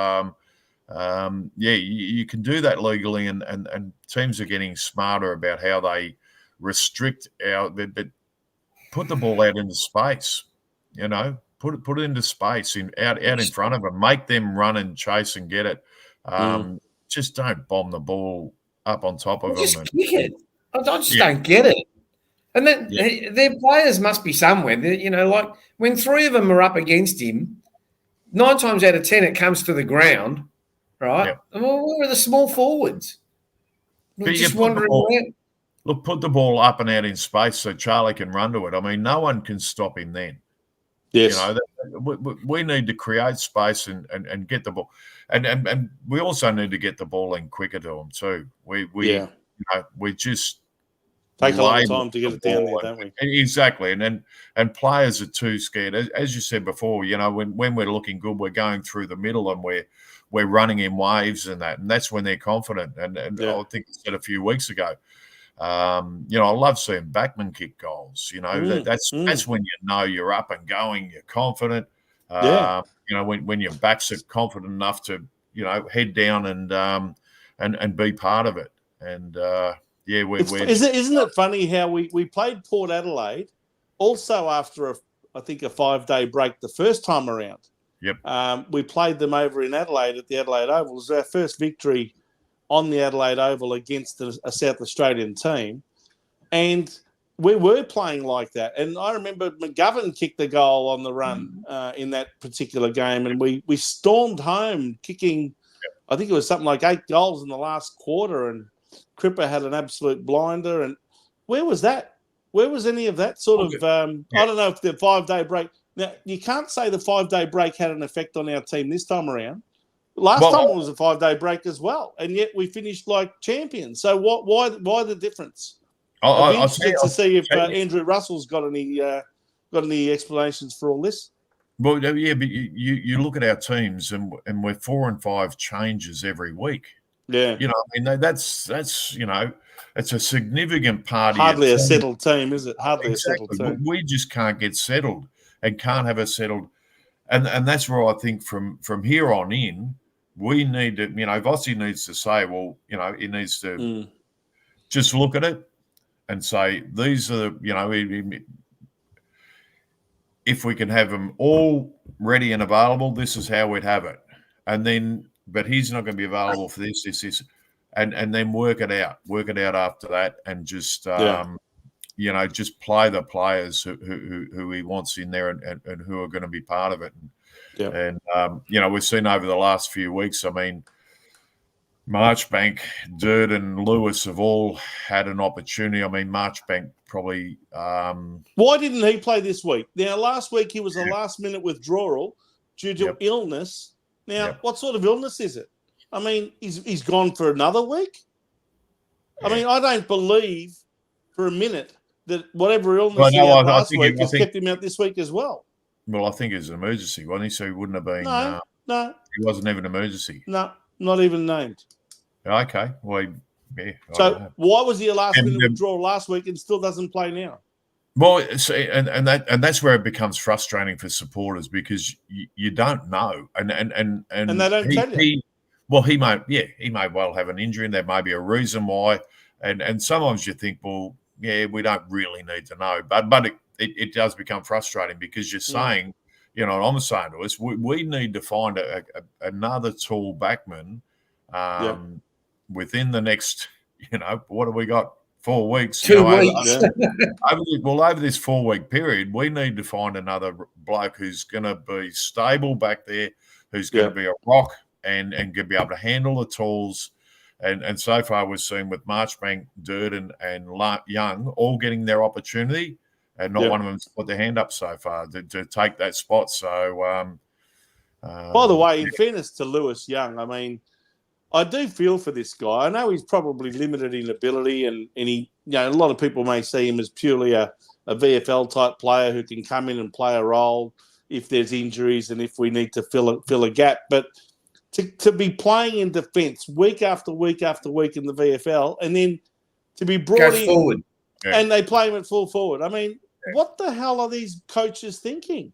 you can do that legally, and teams are getting smarter about how they restrict but put the ball out into space. Put it into space out in front of them. Make them run and chase and get it. Just don't bomb the ball up on top of them. Just kick it. I just don't get it. And then their players must be somewhere. Like when three of them are up against him, 9 times out of 10 it comes to the ground, right? Yep. Well, where are the small forwards? Just wandering around. Look, put the ball up and out in space so Charlie can run to it. I mean, no one can stop him then. Yes. We need to create space and get the ball. And we also need to get the ball in quicker to them too. We just take a long time to get it down there, don't we? Exactly. And players are too scared. As you said before, when we're looking good, we're going through the middle and we're running in waves and that's when they're confident. And I think I said a few weeks ago, I love seeing backmen kick goals. That's when you're up and going, you're confident. When your backs are confident enough to head down and be part of it. And isn't it funny how we played Port Adelaide also after I think a 5-day break the first time around. Yep. We played them over in Adelaide at the Adelaide Oval. It was our first victory on the Adelaide Oval against a South Australian team. And we were playing like that. And I remember McGovern kicked the goal on the run in that particular game. And we stormed home kicking, I think it was something like 8 goals in the last quarter. And Cripper had an absolute blinder. And where was that? Where was any of that sort of I don't know if the 5-day break. Now, you can't say the 5-day break had an effect on our team this time around. Last time it was a 5-day break as well, and yet we finished like champions. So why the difference? I'd be interested to see if Andrew Russell's got any explanations for all this. Well, yeah, but you look at our teams and we're 4 and 5 changes every week. Yeah, that's it's a significant part. Hardly a settled team, is it? Hardly a settled team. We just can't get settled and can't have a settled, and that's where I think from here on in. We need to, Vossi needs to say, he needs to just look at it and say, these are, if we can have them all ready and available, this is how we'd have it. And then, but he's not going to be available for this, and then work it out after that and just, just play the players who he wants in there and who are going to be part of it. And, we've seen over the last few weeks, Marchbank, Durd and Lewis have all had an opportunity. Marchbank probably... Why didn't he play this week? Now, last week he was a last-minute withdrawal due to illness. Now, what sort of illness is it? He's gone for another week? Yeah. I don't believe for a minute that whatever illness he had last week has kept him out this week as well. Well, I think it's an emergency, wasn't he? So he wouldn't have been... No. He wasn't even an emergency. No, not even named. Okay. Well, so why was he a last-minute withdrawal last week and still doesn't play now? Well, and that's where it becomes frustrating for supporters because you don't know. And they don't tell you. He may well have an injury and there may be a reason why. And sometimes you think, we don't really need to know. But it does become frustrating because you're saying, I'm saying to us, we need to find another tall backman within the next, what have we got? 4 weeks. 2 weeks. Over this 4-week period, we need to find another bloke who's going to be stable back there, who's going to be a rock and going to be able to handle the tools. And so far we've seen with Marchbank, Durden and Young all getting their opportunity and not one of them's put their hand up so far to take that spot. So, by the way, in fairness to Lewis Young, I do feel for this guy. I know he's probably limited in ability and he, a lot of people may see him as purely a VFL type player who can come in and play a role if there's injuries and if we need to fill a gap. But to be playing in defence week after week after week in the VFL and then to be brought in forward. And they play him at full forward. What the hell are these coaches thinking?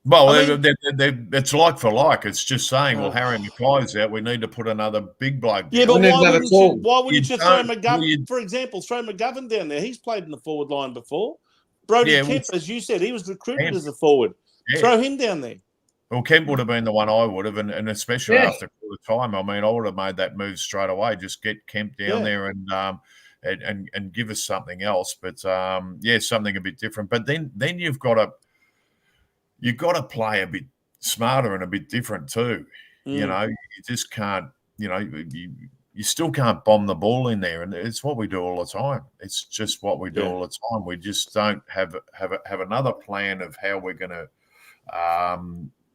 Well, I mean, it's like for like. It's just saying, well, Harry Mackay's out. We need to put another big bloke down. Yeah, but why wouldn't you throw McGovern, for example, throw McGovern down there? He's played in the forward line before. Brody Kemp, as you said, he was recruited as a forward. Yeah. Throw him down there. Well, Kemp would have been the one I would have, and especially after quarter time. I mean, I would have made that move straight away. Just get Kemp down there and give us something else. But something a bit different. But then you've got to play a bit smarter and a bit different too. You know, you just can't. You know, you still can't bomb the ball in there, and it's what we do all the time. It's just what we do all the time. We just don't have another plan of how we're going to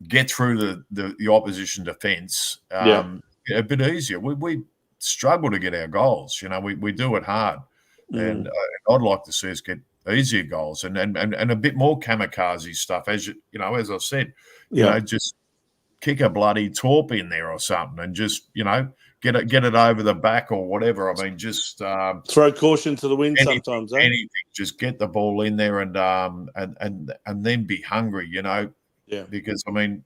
get through the opposition defence a bit easier. We struggle to get our goals. You know, we do it hard, and I'd like to see us get easier goals and a bit more kamikaze stuff. As as I said, you know, just kick a bloody torp in there or something, and just get it over the back or whatever. I mean, just throw caution to the wind sometimes. Anything, just get the ball in there and then be hungry. Yeah, because I mean,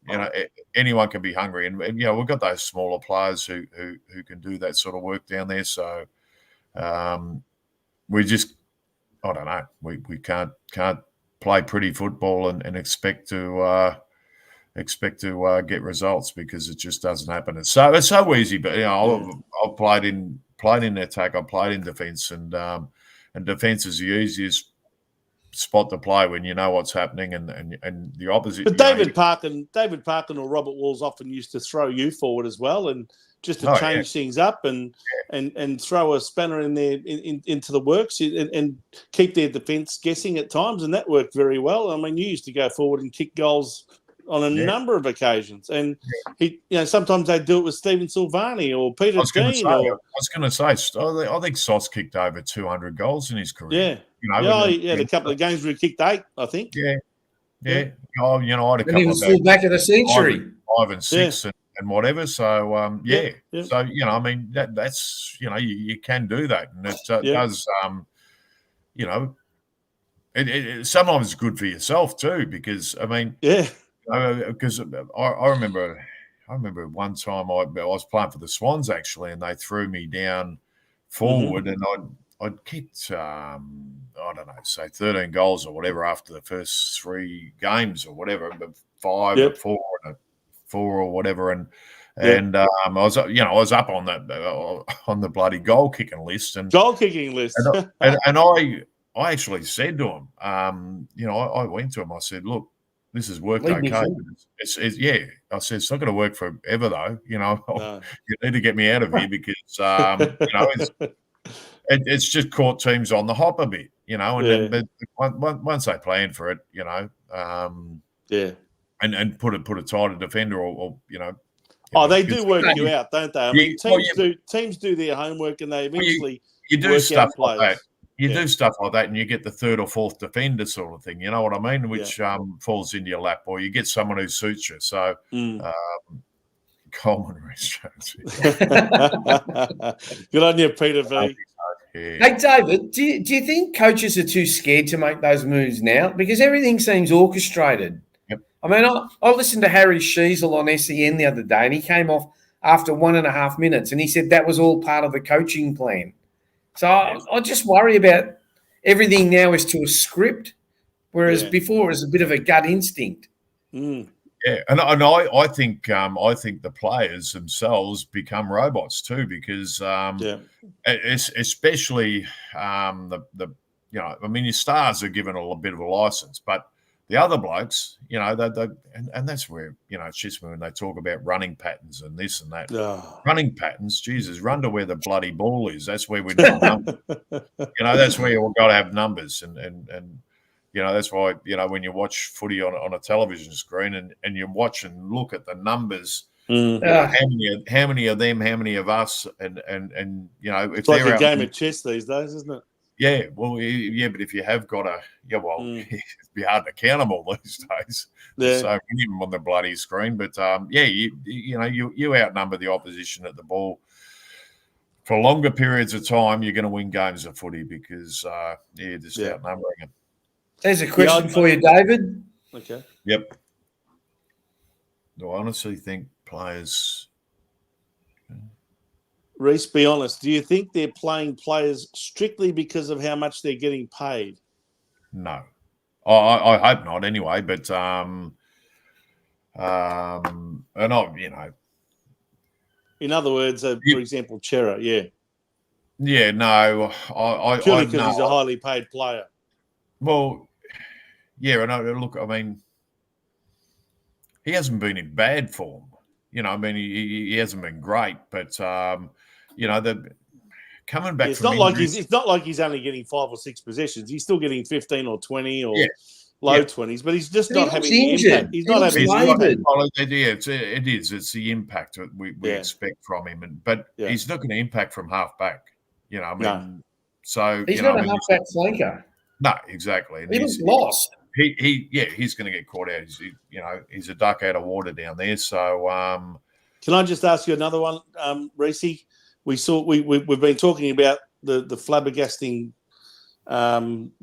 anyone can be hungry, and we've got those smaller players who can do that sort of work down there. So we just, I don't know, we can't play pretty football and expect to get results, because it just doesn't happen. It's so easy. But I've played in attack, I've played in defence, and defence is the easiest spot to play when you know what's happening and the opposite. But David Parkin or Robert Walls often used to throw you forward as well, and just to change things up and throw a spanner in there into the works and keep their defence guessing at times, and that worked very well. I mean, you used to go forward and kick goals on a number of occasions, and he, sometimes they do it with Stephen Silvani or Peter Dean. I was going to say, I think Sauce kicked over 200 goals in his career. Yeah, he had a couple of games where he kicked 8, I think. Yeah. Oh, I had a couple. And he was full back of the century, 5 and 6 and whatever. So So I mean that's you can do that, and it does. It sometimes it's good for yourself too, because I mean because I remember one time I was playing for the Swans actually, and they threw me down forward, and I'd kicked I don't know, say 13 goals or whatever after the first 3 games or whatever, but 5 or 4 and 4 or whatever, and I was up on the bloody goal kicking list, and I actually said to him, I went to him, I said, look, this has worked okay. I said, it's not going to work forever though. No. You need to get me out of here, because it's just caught teams on the hop a bit, and then once they plan for it, and put a tighter defender or they do work you out, don't they? I mean, teams do their homework, and they eventually you do stuff like that. You do stuff like that, and you get the 3rd or 4th defender sort of thing. You know what I mean? Which falls into your lap, or you get someone who suits you. So, Coleman restaurants. Good on you, Peter V. Hey, David, do you think coaches are too scared to make those moves now? Because everything seems orchestrated. Yep. I mean, I listened to Harry Sheasel on SEN the other day, and he came off after 1.5 minutes, and he said that was all part of the coaching plan. So I just worry about everything now is to a script, whereas before it was a bit of a gut instinct. Yeah, and I think the players themselves become robots too, because especially your stars are given a bit of a license, but the other blokes, and that's where it's just when they talk about running patterns and this and that. Running patterns, Jesus, run to where the bloody ball is. That's where we need numbers. That's where you've got to have numbers, and that's why when you watch footy on a television screen and you watch and look at the numbers, how many of them, how many of us, and if it's like a game of chess these days, isn't it? Yeah, well, but if you have got it'd be hard to count them all these days. Yeah. So many of them on the bloody screen. But you outnumber the opposition at the ball for longer periods of time. You're going to win games of footy because you're just outnumbering them. There's a question for you, David. Okay. Yep. I honestly think players. Reece, be honest. Do you think they're playing players strictly because of how much they're getting paid? No, I hope not. Anyway, but and I, In other words, for example, Chera, yeah, no, purely because he's a highly paid player. Well, yeah, and look, I mean, he hasn't been in bad form. I mean, he hasn't been great, but the coming back. It's not like he's only getting 5 or 6 possessions. He's still getting 15 or 20 or low 20s, but he's just not having the impact. He's not having the impact. It is. It's the impact that we expect from him, but he's not going to impact from half back. I mean, no. So he's not a half-back flanker. No, exactly. And he was lost. He's going to get caught out. He's a duck out of water down there. So, can I just ask you another one, Reece? We've been talking about the flabbergasting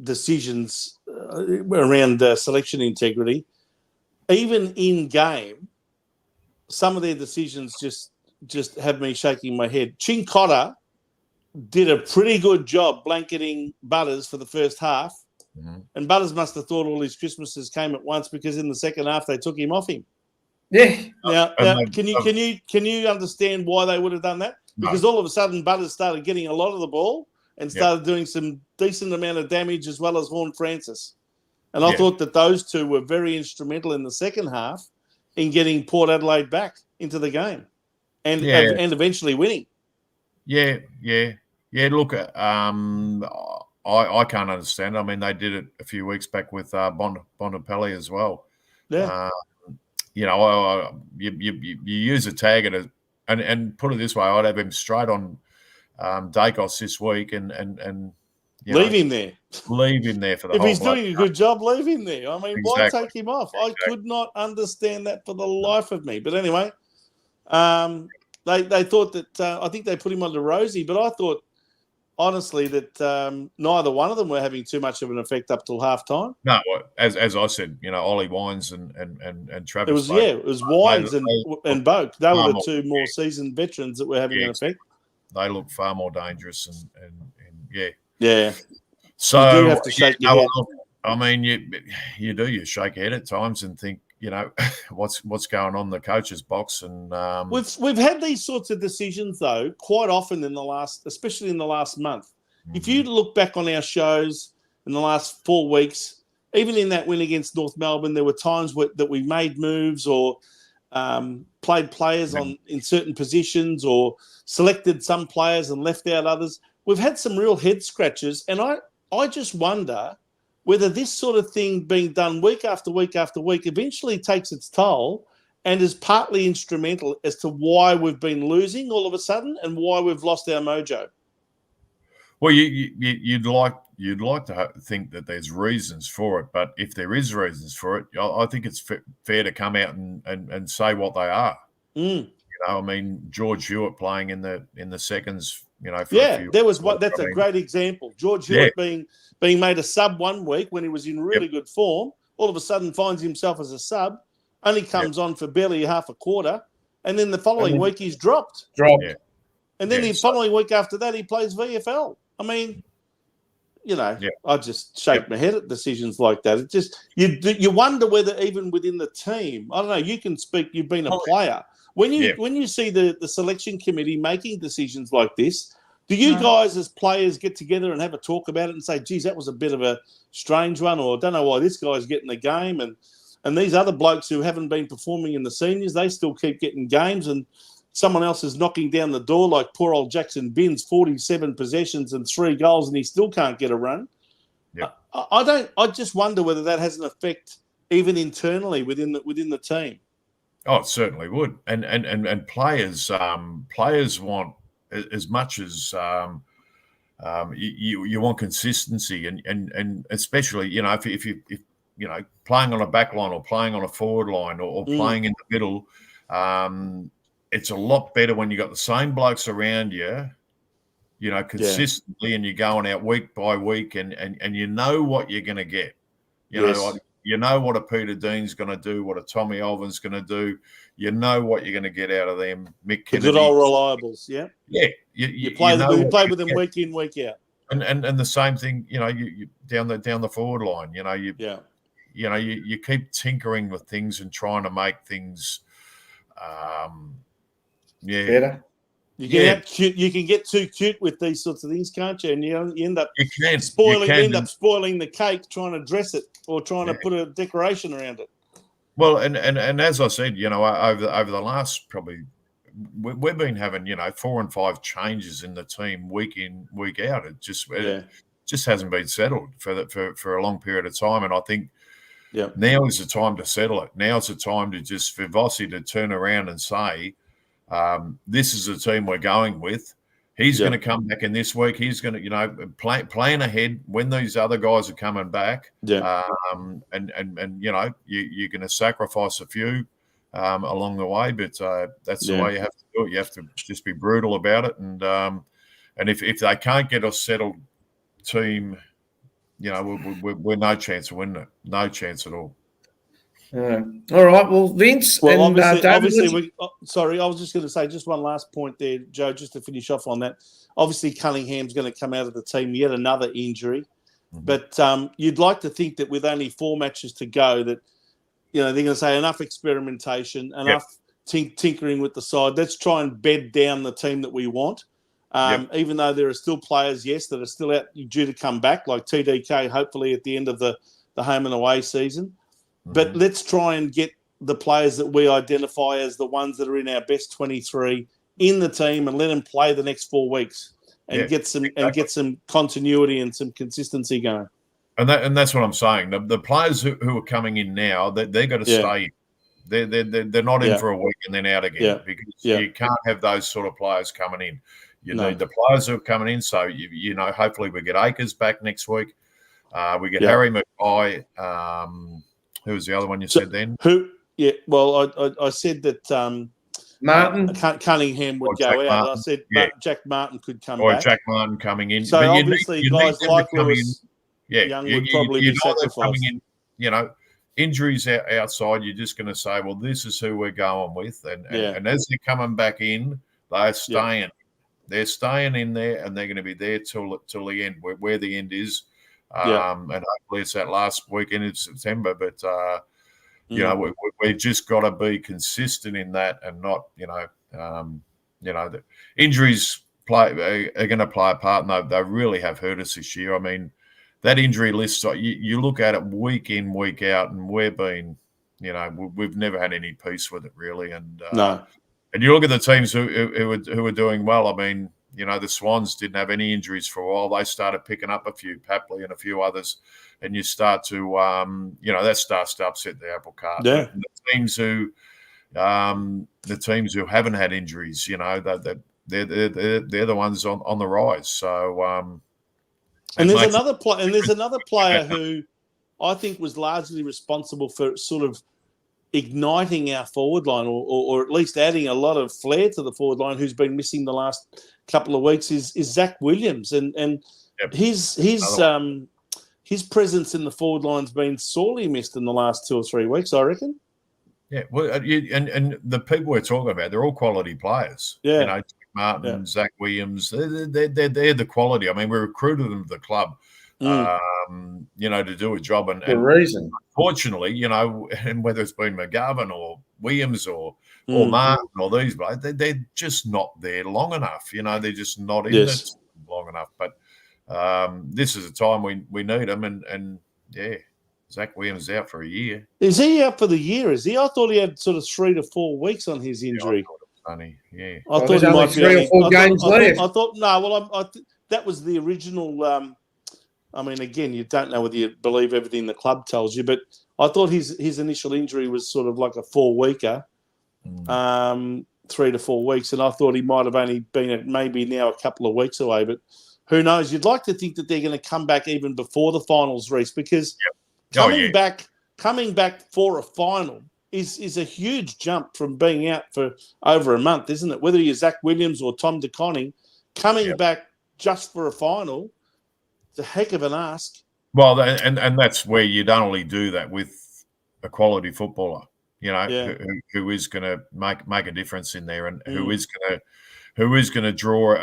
decisions around selection integrity. Even in game, some of their decisions just have me shaking my head. Chincotta did a pretty good job blanketing Butters for the first half. Mm-hmm. And Butters must have thought all his Christmases came at once because in the second half they took him off him. Yeah. Now can you understand why they would have done that? Because all of a sudden Butters started getting a lot of the ball and started doing some decent amount of damage as well as Horne-Francis. And I thought that those two were very instrumental in the second half in getting Port Adelaide back into the game and eventually winning. Yeah. Look, I can't understand. I mean, they did it a few weeks back with Bontempelli as well. Yeah. You use a tag and put it this way, I'd have him straight on Dacos this week and leave him there. Leave him there for the if whole he's doing a good job, leave him there. I mean, exactly. Why take him off? I could not understand that for the life of me. But anyway, they thought that I think they put him on to Rosie, but I thought honestly that neither one of them were having too much of an effect up till halftime. No, as I said, Ollie Wines and Travis. It was Wines and Boak. They were the two more seasoned veterans that were having an effect. They look far more dangerous and yeah. So you do have to shake your head. I mean, you shake your head at times and think, what's going on in the coach's box, and we've had these sorts of decisions though quite often especially in the last month. Mm-hmm. If you look back on our shows in the last 4 weeks, even in that win against North Melbourne, there were times that we made moves or played players in certain positions or selected some players and left out others. We've had some real head scratches, and I just wonder whether this sort of thing being done week after week after week eventually takes its toll and is partly instrumental as to why we've been losing all of a sudden and why we've lost our mojo. Well, you'd like to think that there's reasons for it, but if there is reasons for it, I think it's fair to come out and say what they are. Mm. I mean, George Hewitt playing in the seconds. There was one. That's a great example. George Hewitt being made a sub 1 week when he was in really good form, all of a sudden finds himself as a sub, only comes on for barely half a quarter, and then the following week he's dropped. Yeah. And then the following week after that he plays VFL. I mean, I just shake my head at decisions like that. It just you wonder whether even within the team, I don't know. You can speak. You've been a player. When you see the selection committee making decisions like this, do you guys as players get together and have a talk about it and say, geez, that was a bit of a strange one, or I don't know why this guy's getting the game and these other blokes who haven't been performing in the seniors, they still keep getting games and someone else is knocking down the door like poor old Jackson Binns, 47 possessions and 3 goals and he still can't get a run. Yep. I just wonder whether that has an effect even internally within the team. Oh, it certainly would, and players want as much as you want consistency, and especially if you playing on a back line or playing on a forward line or playing in the middle, it's a lot better when you got the same blokes around you, consistently, and you're going out week by week, and you know what you're going to get. You You know what a Peter Dean's going to do, what a Tommy Alvin's going to do. You know what you're going to get out of them. Mick Kennedy. The good old reliables, yeah. Yeah. You play with them week in, week out. And the same thing, you down the forward line, you keep tinkering with things and trying to make things better. You can get too cute with these sorts of things, can't you? And you end up spoiling the cake trying to dress it or trying to put a decoration around it. Well, and as I said, over the last probably we've been having 4 and 5 changes in the team week in, week out. It just hasn't been settled for a long period of time, and I think now is the time to settle it. Now is the time to just for Vossi to turn around and say, this is the team we're going with. He's going to come back in this week. He's going to, plan ahead when these other guys are coming back. Yeah. And you're going to sacrifice a few along the way, but that's the way you have to do it. You have to just be brutal about it. And if they can't get a settled team, we're no chance of winning it. No chance at all. All right. Well, Vince. Well, obviously, sorry, I was just going to say just one last point there, Joe, just to finish off on that. Obviously, Cunningham's going to come out of the team, yet another injury. Mm-hmm. But you'd like to think that with only 4 matches to go, that they're going to say enough experimentation, enough tinkering with the side. Let's try and bed down the team that we want. Even though there are still players, that are still out due to come back, like TDK, hopefully at the end of the home and away season. But let's try and get the players that we identify as the ones that are in our best 23 in the team and let them play the next 4 weeks and get some continuity and some consistency going. And that's what I'm saying. The players who are coming in now, they're going to stay. They're not in for a week and then out again because you can't have those sort of players coming in. You need the players who are coming in. So hopefully we get Akers back next week. We get Harry Mackay. Who was the other one you said then? Well, I said that Martin Cunningham would go out. Martin. I said Jack Martin could come or back. Or Jack Martin coming in. So obviously guys like Lewis Young would probably be sacrificed. Coming in, injuries outside, you're just going to say, well, this is who we're going with. And as they're coming back in, they're staying. Yeah. They're staying in there and they're going to be there till the end, where the end is. And hopefully it's that last weekend in September. But, we've just got to be consistent in that and not, the injuries are going to play a part, and they really have hurt us this year. I mean, that injury list, you look at it week in, week out, and we've been, we've never had any peace with it, really. And and you look at the teams who are doing well. I mean, the Swans didn't have any injuries for a while. They started picking up a few, Papley and a few others, and you start to, that starts to upset the apple cart. Yeah. And the teams who haven't had injuries, they're the ones on the rise. So, and there's another player who I think was largely responsible for sort of igniting our forward line, or at least adding a lot of flair to the forward line, who's been missing the last couple of weeks, is Zach Williams, and his presence in the forward line's been sorely missed in the last 2 or 3 weeks, I reckon. Yeah, well, and the people we're talking about, they're all quality players. Yeah, Martin, Zach Williams, they're the quality. I mean, we recruited them to the club, to do a job. And the reason, unfortunately, and whether it's been McGovern or Williams or Martin or these guys, they're just not there long enough. They're just not in it long enough. But this is a time we need them. And Zach Williams is out for a year. Is he out for the year? Is he? I thought he had sort of 3 to 4 weeks on his injury. Funny, yeah. I thought he might be 3 or 4 games left. I thought no. Well, that was the original. I mean, again, you don't know whether you believe everything the club tells you, but I thought his initial injury was sort of like a 4-weeker, 3 to 4 weeks, and I thought he might have only been maybe now a couple of weeks away. But who knows? You'd like to think that they're going to come back even before the finals, Reece, because coming back for a final is a huge jump from being out for over a month, isn't it? Whether you're Zach Williams or Tom DeConning, coming back just for a final, it's a heck of an ask. Well, and that's where you'd only do that with a quality footballer, who is going to make a difference in there, and who is going to draw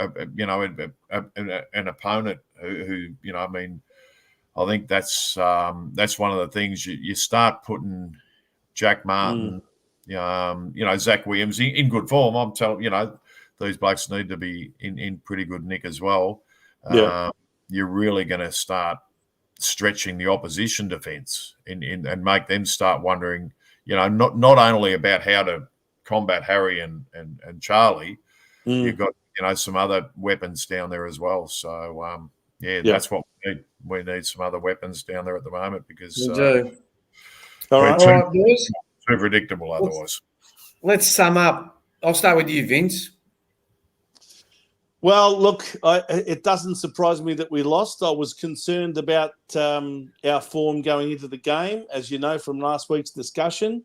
an opponent who I mean, I think that's one of the things you start putting Jack Martin, Zach Williams in good form. I'm telling these blokes need to be in pretty good nick as well. You're really going to start stretching the opposition defence and make them start wondering, not only about how to combat Harry and Charlie. You've got some other weapons down there as well. So that's what we need. We need some other weapons down there at the moment because we do. All right, boys. Too predictable otherwise. Let's sum up. I'll start with you, Vince. Well, look, it doesn't surprise me that we lost. I was concerned about our form going into the game, as you know from last week's discussion.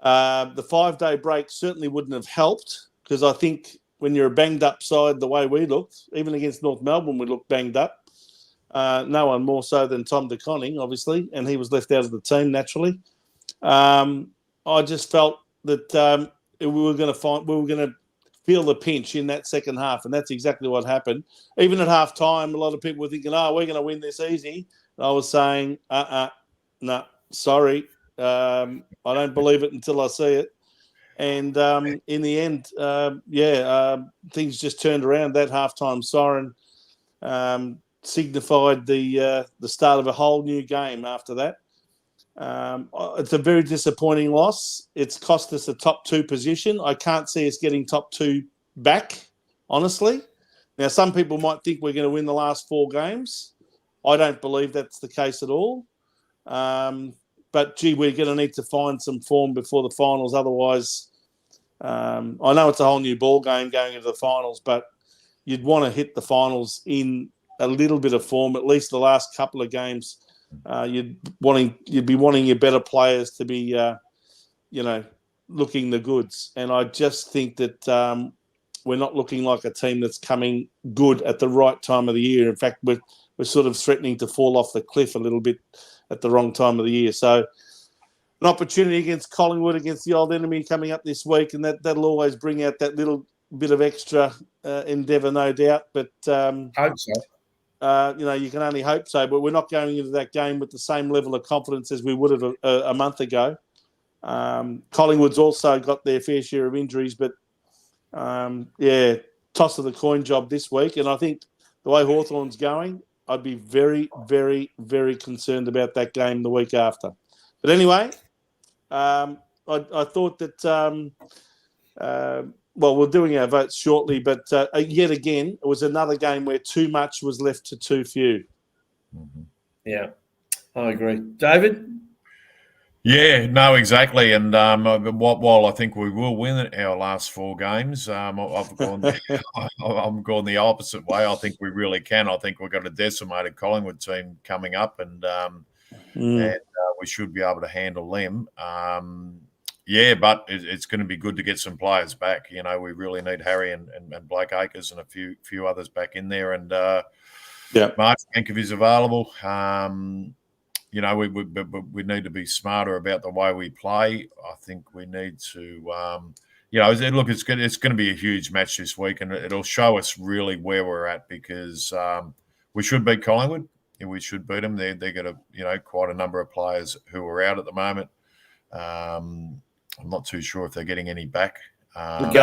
The 5-day break certainly wouldn't have helped because I think when you're a banged-up side the way we looked, even against North Melbourne we looked banged up. No one more so than Tom De Koning, obviously, and he was left out of the team naturally. I just felt that we were going to feel the pinch in that second half, and that's exactly what happened. Even at half time, a lot of people were thinking, we're going to win this easy. And I was saying, no, sorry. I don't believe it until I see it. And in the end, things just turned around. That halftime siren signified the start of a whole new game after that. It's a very disappointing loss. It's cost us a top 2 position. I can't see us getting top 2 back, honestly. Now, some people might think we're going to win the last 4 games. I don't believe that's the case at all. But, gee, we're going to need to find some form before the finals. Otherwise, I know it's a whole new ball game going into the finals, but you'd want to hit the finals in a little bit of form, at least the last couple of games. You'd be wanting your better players to be, looking the goods. And I just think that we're not looking like a team that's coming good at the right time of the year. In fact, we're sort of threatening to fall off the cliff a little bit at the wrong time of the year. So an opportunity against Collingwood, against the old enemy coming up this week, and that'll always bring out that little bit of extra endeavour, no doubt. But hope so. You can only hope so, but we're not going into that game with the same level of confidence as we would have a month ago. Collingwood's also got their fair share of injuries, but toss of the coin job this week. And I think the way Hawthorn's going, I'd be very, very, very concerned about that game the week after. But anyway, I thought that we're doing our votes shortly, but yet again, it was another game where too much was left to too few. Mm-hmm. Yeah, I agree. David? Yeah, no, exactly. And while I think we will win our last 4 games, I'm going the opposite way. I think we really can. I think we've got a decimated Collingwood team coming up, and we should be able to handle them. But it's going to be good to get some players back. We really need Harry and Blake Acres and a few others back in there. And Mark Yankovic is available. We need to be smarter about the way we play. I think we need to, it's going to be a huge match this week, and it'll show us really where we're at because we should beat Collingwood. We should beat them. They've got quite a number of players who are out at the moment. I'm not too sure if they're getting any back. They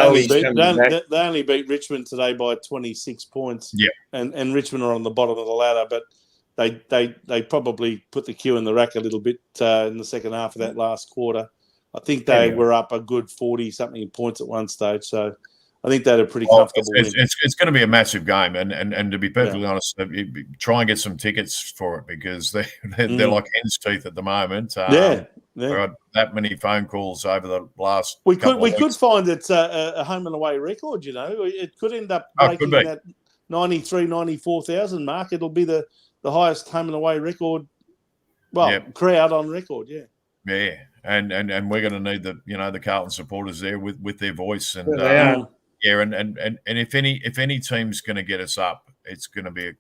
only beat Richmond today by 26 points. Yeah, and Richmond are on the bottom of the ladder, but they probably put the queue in the rack a little bit in the second half of that last quarter. I think they were up a good 40-something points at one stage, so I think they had a pretty comfortable win. It's going to be a massive game, and to be perfectly honest, try and get some tickets for it because they're like hen's teeth at the moment. We've had that many phone calls over the last. We could find it's a home and away record. It could end up breaking that 94,000 mark. It'll be the highest home and away record. Crowd on record. Yeah, and we're going to need the Carlton supporters there with their voice and. And if any team's going to get us up, it's going to be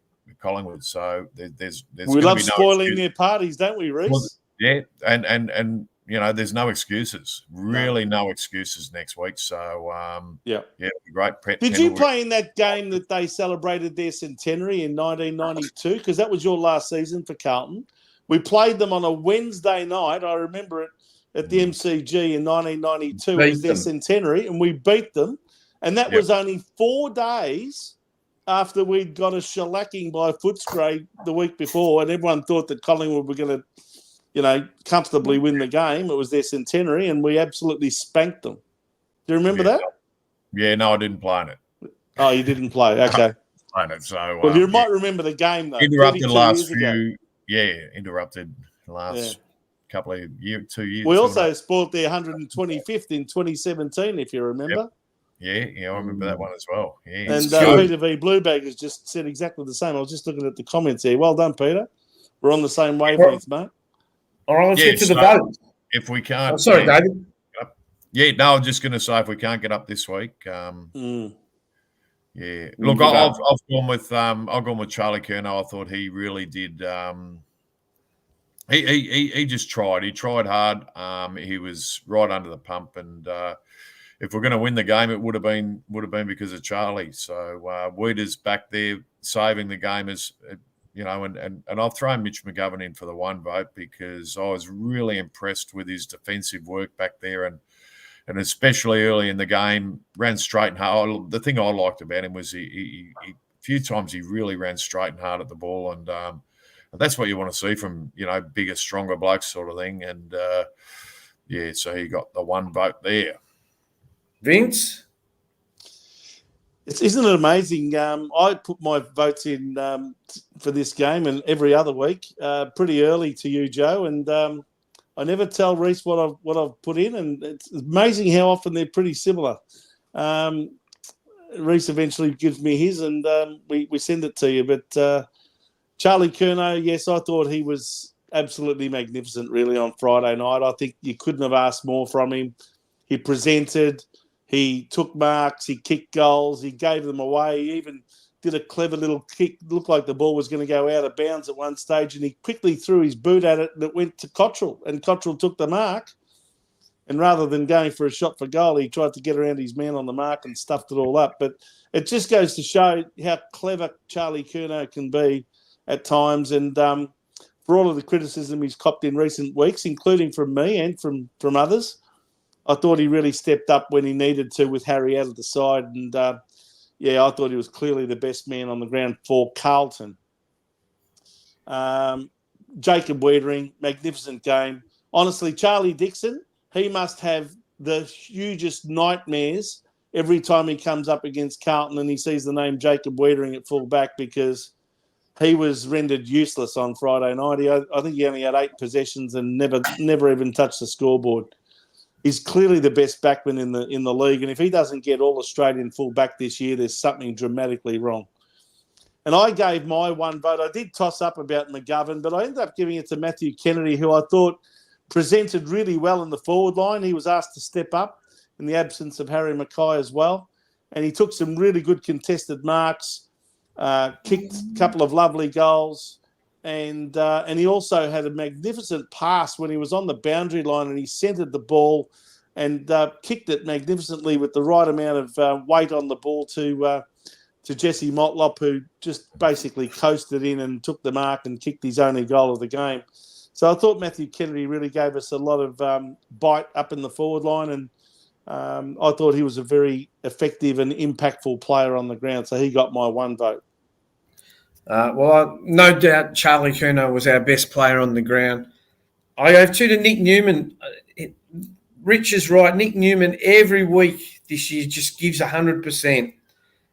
Collingwood. So there's we love spoiling their parties, don't we, Reece? Well, yeah, and there's no excuses. Really, no excuses next week. So it'll be great. Did you play in that game that they celebrated their centenary in 1992? Because that was your last season for Carlton. We played them on a Wednesday night. I remember it at the MCG in 1992. It was their centenary, and we beat them. And that was only 4 days after we'd got a shellacking by Footscray the week before, and everyone thought that Collingwood were going to, comfortably win the game. It was their centenary, and we absolutely spanked them. Do you remember that? Yeah, no, I didn't play in it. Oh, you didn't play? Okay. Playing it, so well, you might remember the game though. Interrupted the last few. Interrupted the last couple of 2 years. We also spoiled their 125th in 2017, if you remember. Yeah, I remember that one as well. Yeah, and Peter V. Bluebag has just said exactly the same. I was just looking at the comments here. Well done, Peter. We're on the same wavelength, mate. All right, let's get to the vote. If we can't, sorry, David. Yeah, no, I'm just going to say if we can't get up this week, Look, I've gone with Charlie Curnow. I thought he really did. He just tried. He tried hard. He was right under the pump, and if we're going to win the game, it would have been because of Charlie. So Weeder's back there saving the game as. And I've thrown Mitch McGovern in for the one vote because I was really impressed with his defensive work back there, and especially early in the game, ran straight and hard. The thing I liked about him was he a few times he really ran straight and hard at the ball, and that's what you want to see from bigger, stronger blokes sort of thing. And so he got the one vote there. Vince. Isn't it amazing? I put my votes in for this game and every other week pretty early to you, Joe, and I never tell Reece what I've put in, and it's amazing how often they're pretty similar. Reece eventually gives me his, and we send it to you. But Charlie Curnow, yes, I thought he was absolutely magnificent, really, on Friday night. I think you couldn't have asked more from him. He presented. He took marks, he kicked goals, he gave them away. He even did a clever little kick. Looked like the ball was going to go out of bounds at one stage, and he quickly threw his boot at it, and it went to Cottrell, and Cottrell took the mark. And rather than going for a shot for goal, he tried to get around his man on the mark and stuffed it all up. But it just goes to show how clever Charlie Curnow can be at times. And for all of the criticism he's copped in recent weeks, including from me and from others, I thought he really stepped up when he needed to with Harry out of the side. And, I thought he was clearly the best man on the ground for Carlton. Jacob Wiedering, magnificent game. Honestly, Charlie Dixon, he must have the hugest nightmares every time he comes up against Carlton and he sees the name Jacob Wiedering at full back, because he was rendered useless on Friday night. I think he only had 8 possessions and never even touched the scoreboard. He's clearly the best backman in the league, and if he doesn't get all Australian full back this year, there's something dramatically wrong. And I gave my one vote. I did toss up about McGovern, but I ended up giving it to Matthew Kennedy, who I thought presented really well in the forward line. He was asked to step up in the absence of Harry Mackay as well, and he took some really good contested marks, kicked a couple of lovely goals. And he also had a magnificent pass when he was on the boundary line, and he centred the ball and kicked it magnificently with the right amount of weight on the ball to Jesse Motlop, who just basically coasted in and took the mark and kicked his only goal of the game. So I thought Matthew Kennedy really gave us a lot of bite up in the forward line, and I thought he was a very effective and impactful player on the ground. So he got my one vote. No doubt Charlie Curnow was our best player on the ground. I gave 2 to Nick Newman. Rich is right. Nick Newman every week this year just gives 100%,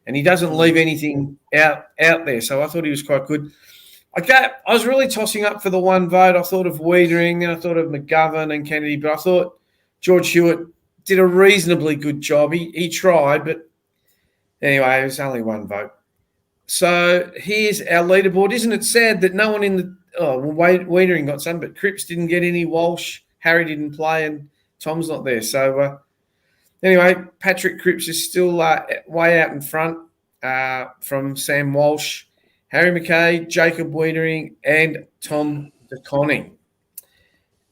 and he doesn't leave anything out there. So I thought he was quite good. I was really tossing up for the one vote. I thought of Wiedering, and I thought of McGovern and Kennedy, but I thought George Hewitt did a reasonably good job. He tried, but anyway, it was only one vote. So here's our leaderboard. Isn't it sad that no one Wiedering got some, but Cripps didn't get any, Walsh, Harry didn't play, and Tom's not there. So anyway, Patrick Cripps is still way out in front from Sam Walsh. Harry McKay, Jacob Wiedering, and Tom DeConning.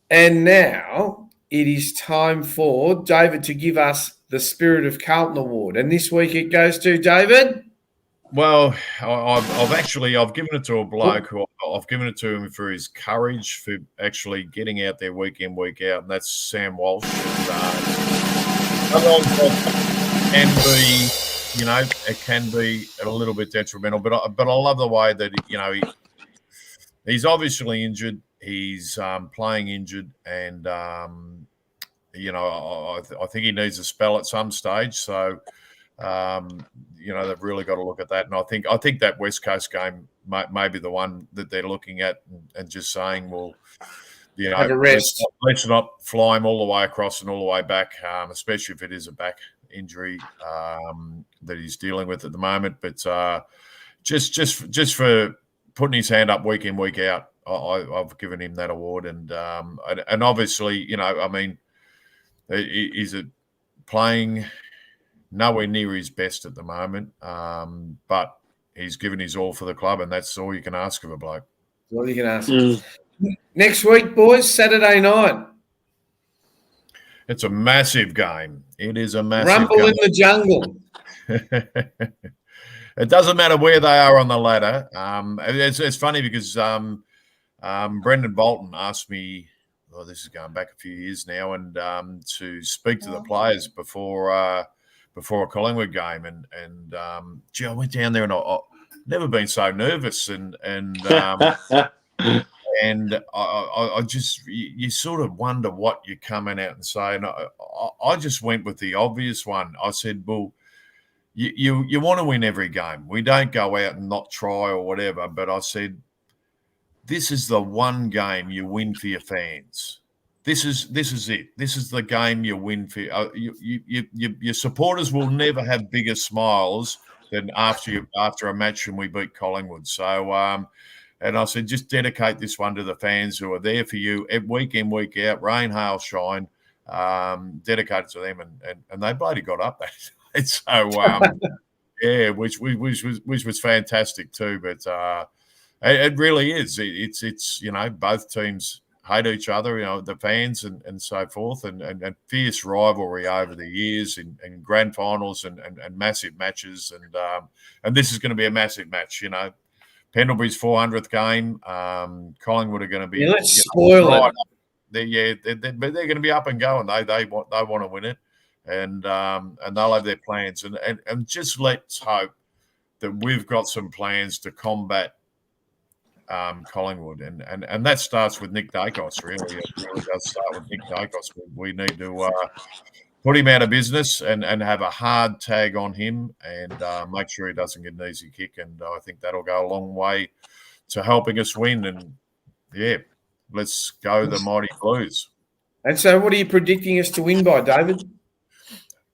And now it is time for David to give us the Spirit of Carlton Award. And this week it goes to David. Well, I've given it to a bloke who I've given it to him for his courage for actually getting out there week in, week out, and that's Sam Walsh. It can be a little bit detrimental, but I love the way that he's obviously injured. He's playing injured, and I think he needs a spell at some stage. So. They've really got to look at that, and I think that West Coast game may be the one that they're looking at and just saying, well, have a rest. Let's not fly him all the way across and all the way back, especially if it is a back injury that he's dealing with at the moment. But just for putting his hand up week in, week out, I've given him that award, and obviously, he's playing nowhere near his best at the moment, but he's given his all for the club, and that's all you can ask of a bloke. That's all you can ask. Next week, boys, Saturday night. It's a massive game. It is a massive Rumble game. In the jungle. It doesn't matter where they are on the ladder. It's funny because Brendan Bolton asked me, this is going back a few years now, and to speak to the players before a Collingwood game, and I went down there, and I've never been so nervous, and I just, you sort of wonder what you're coming out and saying. I just went with the obvious one. I said, well, you want to win every game. We don't go out and not try or whatever. But I said, this is the one game you win for your fans. This is it. This is the game you win for your supporters. Will never have bigger smiles than after a match when we beat Collingwood. So, and I said, just dedicate this one to the fans who are there for you week in, week out, rain, hail, shine. Dedicate it to them, and they bloody got up that. So, yeah, which was fantastic too. But it really is. It's both teams hate each other, the fans and so forth, and fierce rivalry over the years in grand finals and massive matches, and this is going to be a massive match. Pendlebury's 400th game. Collingwood are going to be. Yeah, let's spoil it. They're going to be up and going. They want to win it, and they'll have their plans, and just let's hope that we've got some plans to combat Collingwood, and that starts with Nick Dacos. Really, it really does start with Nick Dacos. We need to put him out of business and have a hard tag on him, and make sure he doesn't get an easy kick. And I think that'll go a long way to helping us win. And yeah, let's go the mighty Blues. And so, what are you predicting us to win by, David?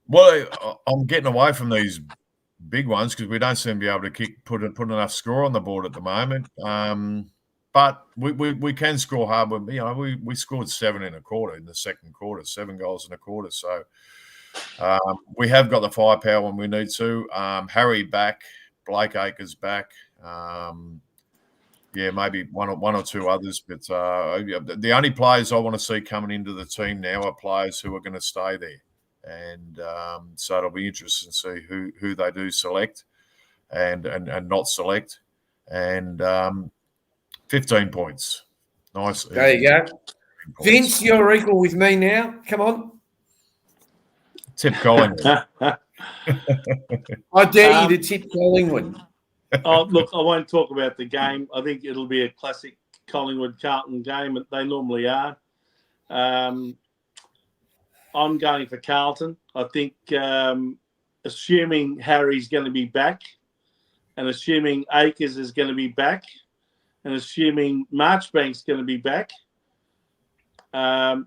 Well, I'm getting away from these big ones because we don't seem to be able to put enough score on the board at the moment. But we can score hard. We scored 7 1/4 in the second quarter, 7 goals in a quarter. So we have got the firepower when we need to. Harry back, Blake Acres back. Maybe one or two others. But the only players I want to see coming into the team now are players who are going to stay there. And so it'll be interesting to see who they do select and not select. And 15 points. Nice. There you go. Vince, you're equal with me now. Come on. Tip Collingwood. I dare you to tip Collingwood. Look, I won't talk about the game. I think it'll be a classic Collingwood-Carlton game. They normally are. I'm going for Carlton. I think assuming Harry's going to be back and assuming Acres is going to be back and assuming Marchbank's going to be back, and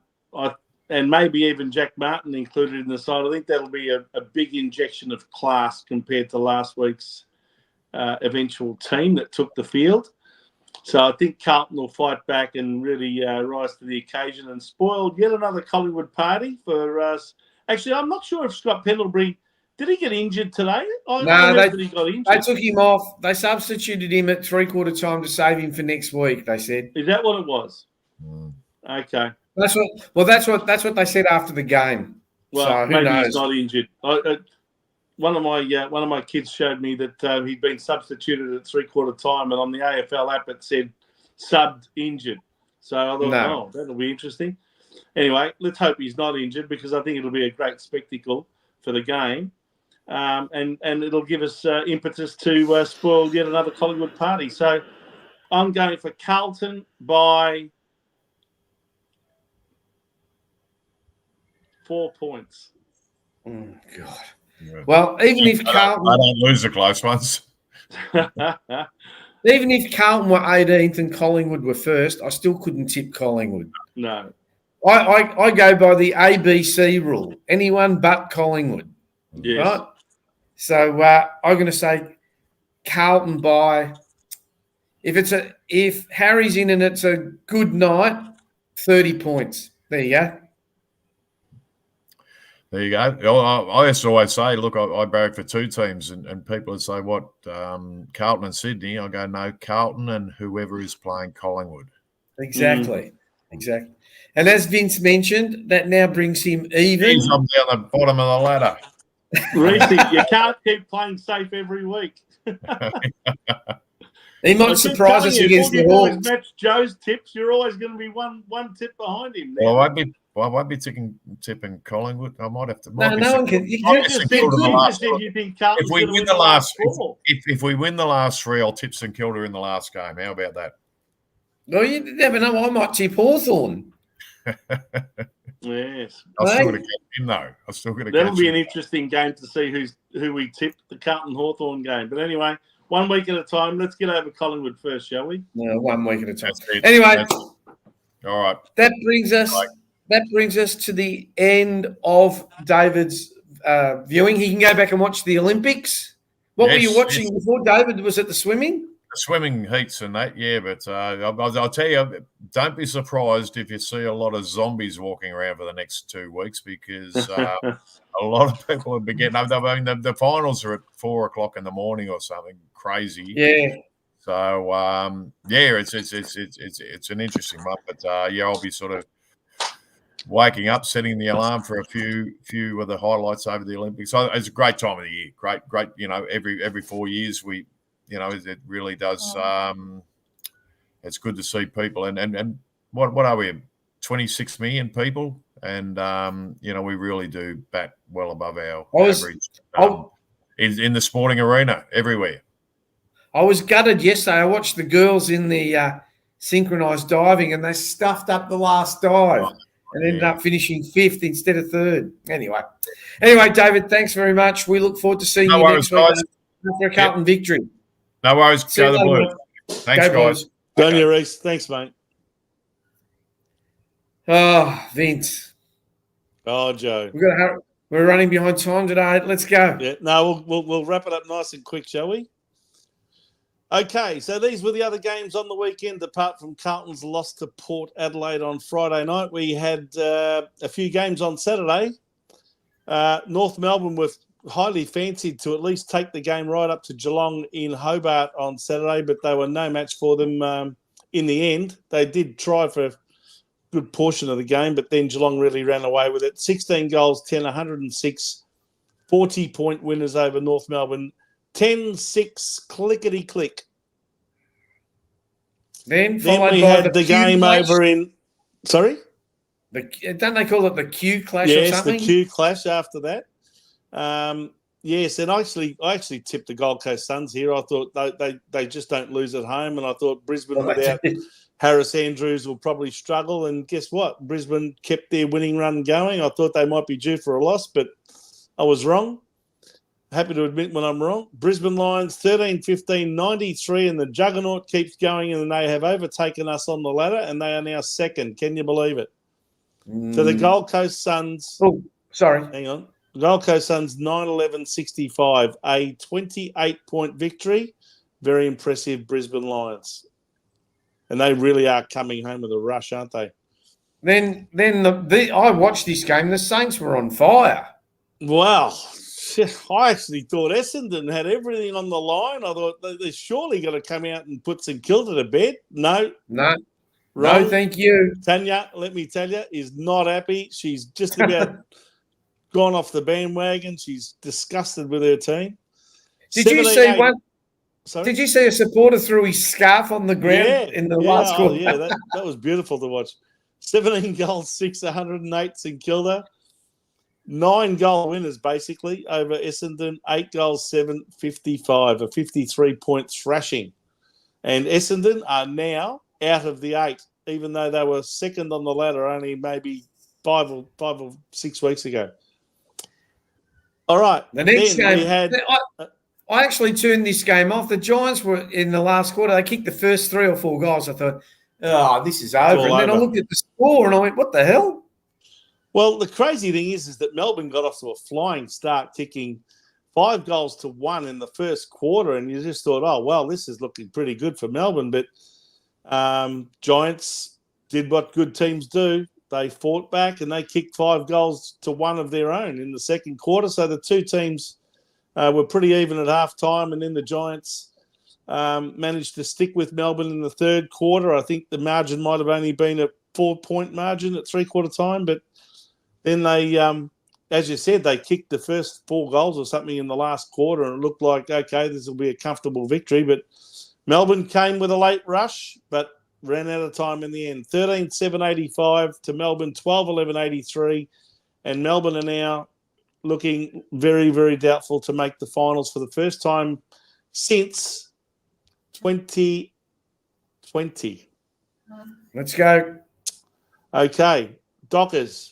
maybe even Jack Martin included in the side, I think that'll be a big injection of class compared to last week's eventual team that took the field. So I think Carlton will fight back and really rise to the occasion and spoil yet another Collingwood party for us. Actually, I'm not sure if Scott Pendlebury Did he get injured today? I No, heard that he got injured. they took him off. They substituted him at 3/4 time to save him for next week, they said. Is that what it was? Okay. That's what they said after the game. Well, so who maybe knows? he's not injured. One of my kids showed me that he'd been substituted at 3/4 time, and on the AFL app it said subbed injured. So I thought, that'll be interesting. Anyway, let's hope he's not injured because I think it'll be a great spectacle for the game, and it'll give us impetus to spoil yet another Collingwood party. So I'm going for Carlton by 4 points. Oh, God. Yeah. Well, even if Carlton... I don't lose the close ones. Even if Carlton were 18th and Collingwood were first, I still couldn't tip Collingwood. No. I go by the ABC rule. Anyone but Collingwood. Yes. Right? So I'm going to say Carlton by... If Harry's in and it's a good night, 30 points. There you go. There you go. I used to always say, look, I barrack for two teams, and people would say, what, Carlton and Sydney? I go, no, Carlton and whoever is playing Collingwood. Exactly. Exactly. And as Vince mentioned, that now brings him even. He's down the bottom of the ladder. Reece, you can't keep playing safe every week. He might surprise us against the Hawks. Match Joe's tips. You're always going to be one tip behind him. Well, I won't be tipping Collingwood. I might have to. No one can. You just said you think Carlton's going to win the last four. If we win the last three, I'll tip St Kilda in the last game. How about that? Well, you never know. I might tip Hawthorn. Yes. I'm still going to catch him, though. That'll be an interesting game to see who we tip the Carlton Hawthorn game. But anyway, 1 week at a time. Let's get over Collingwood first, shall we? No, 1 week at a time. Anyway, all right. That brings us to the end of David's viewing. He can go back and watch the Olympics. What were you watching before, David? Was it the swimming? The swimming heats and that, yeah. But I'll tell you, don't be surprised if you see a lot of zombies walking around for the next 2 weeks because a lot of people will be getting. I mean, the finals are at 4 o'clock in the morning or something crazy. Yeah. So it's an interesting month, but I'll be sort of waking up, setting the alarm for a few of the highlights over the Olympics. So it's a great time of the year. Great. Every 4 years it really does. It's good to see people and what are we? 26 million people, and we really do bat well above our average in the sporting arena everywhere. I was gutted yesterday. I watched the girls in the synchronized diving, and they stuffed up the last dive and ended up finishing 5th instead of 3rd. Anyway, David, thanks very much. We look forward to seeing you next week after a Carlton victory. No worries. Go the Blues. Thanks, guys. Go on, Reece. Thanks, mate. Oh, Vince. Oh, Joe. We're running behind time today. Let's go. Yeah. No, we'll wrap it up nice and quick, shall we? Okay, so these were the other games on the weekend, apart from Carlton's loss to Port Adelaide on Friday night. We had a few games on Saturday. North Melbourne were highly fancied to at least take the game right up to Geelong in Hobart on Saturday, but they were no match for them in the end. They did try for a good portion of the game, but then Geelong really ran away with it. 16 goals, 10, 106, 40-point winners over North Melbourne. 10-6, clickety-click. Then we had the game clash. Over in... Sorry? Don't they call it the Q clash or something? Yes, the Q clash after that. Yes, and I actually tipped the Gold Coast Suns here. I thought they just don't lose at home, and I thought Brisbane without Harris Andrews will probably struggle. And guess what? Brisbane kept their winning run going. I thought they might be due for a loss, but I was wrong. Happy to admit when I'm wrong. Brisbane Lions 13-15, 93, and the juggernaut keeps going, and they have overtaken us on the ladder, and they are now second. Can you believe it? So the Gold Coast Suns... Oh, sorry. Hang on. Gold Coast Suns 9-11-65, a 28-point victory. Very impressive Brisbane Lions. And they really are coming home with a rush, aren't they? Then I watched this game. The Saints were on fire. Wow. I actually thought Essendon had everything on the line. I thought they're surely going to come out and put St Kilda to bed. No. No, Wrong. thank you. Tanya, let me tell you, is not happy. She's just about gone off the bandwagon. She's disgusted with her team. Did you see one? Sorry? Did you see a supporter throw his scarf on the ground in the last quarter? Yeah, that was beautiful to watch. 17 goals, 108 St Kilda. 9-goal winners, basically, over Essendon. 8 goals, 7-55, a 53-point thrashing. And Essendon are now out of the 8, even though they were second on the ladder only maybe 5 or 6 weeks ago. All right. The next game, we had... I actually turned this game off. The Giants were in the last quarter. They kicked the first 3 or 4 goals. I thought, oh, this is over. And then I looked at the score and I went, what the hell? Well, the crazy thing is that Melbourne got off to a flying start, kicking 5 goals to 1 in the first quarter, and you just thought, oh, well, this is looking pretty good for Melbourne. But Giants did what good teams do. They fought back and they kicked 5 goals to 1 of their own in the second quarter. So the two teams were pretty even at halftime, and then the Giants managed to stick with Melbourne in the third quarter. I think the margin might have only been a 4-point margin at three-quarter time, but then they, as you said, they kicked the first 4 goals or something in the last quarter, and it looked like, okay, this will be a comfortable victory. But Melbourne came with a late rush, but ran out of time in the end. 13-7-85 to Melbourne, 12-11-83. And Melbourne are now looking very, very doubtful to make the finals for the first time since 2020. Let's go. Okay. Dockers.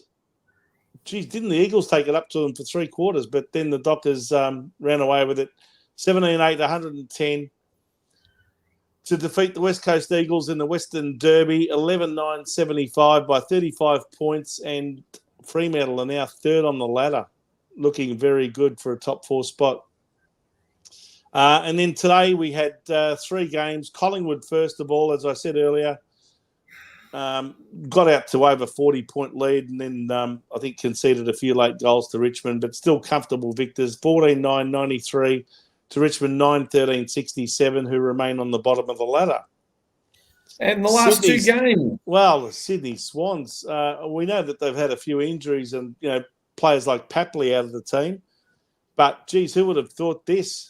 Geez, didn't the Eagles take it up to them for 3 quarters? But then the Dockers ran away with it. 17-8, 110 to defeat the West Coast Eagles in the Western Derby. 11-9, 75 by 35 points. And Fremantle are now third on the ladder, looking very good for a top 4 spot. And then today we had 3 games. Collingwood, first of all, as I said earlier, got out to over 40-point lead, and then I think conceded a few late goals to Richmond, but still comfortable victors. 14-9-93 to Richmond, 9-13-67, who remain on the bottom of the ladder. And the last 2 games. Well, the Sydney Swans, we know that they've had a few injuries and, players like Papley out of the team. But, geez, who would have thought this?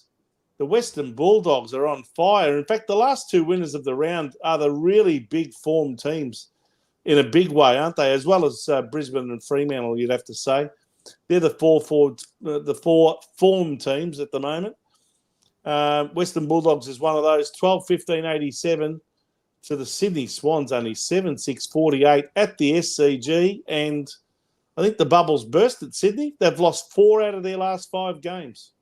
The Western Bulldogs are on fire. In fact, the last 2 winners of the round are the really big form teams in a big way, aren't they? As well as Brisbane and Fremantle, you'd have to say. They're the 4 form teams at the moment. Western Bulldogs is one of those. 12-15-87 to the Sydney Swans, only 7-6-48 at the SCG. And I think the bubbles burst at Sydney. They've lost 4 out of their last 5 games.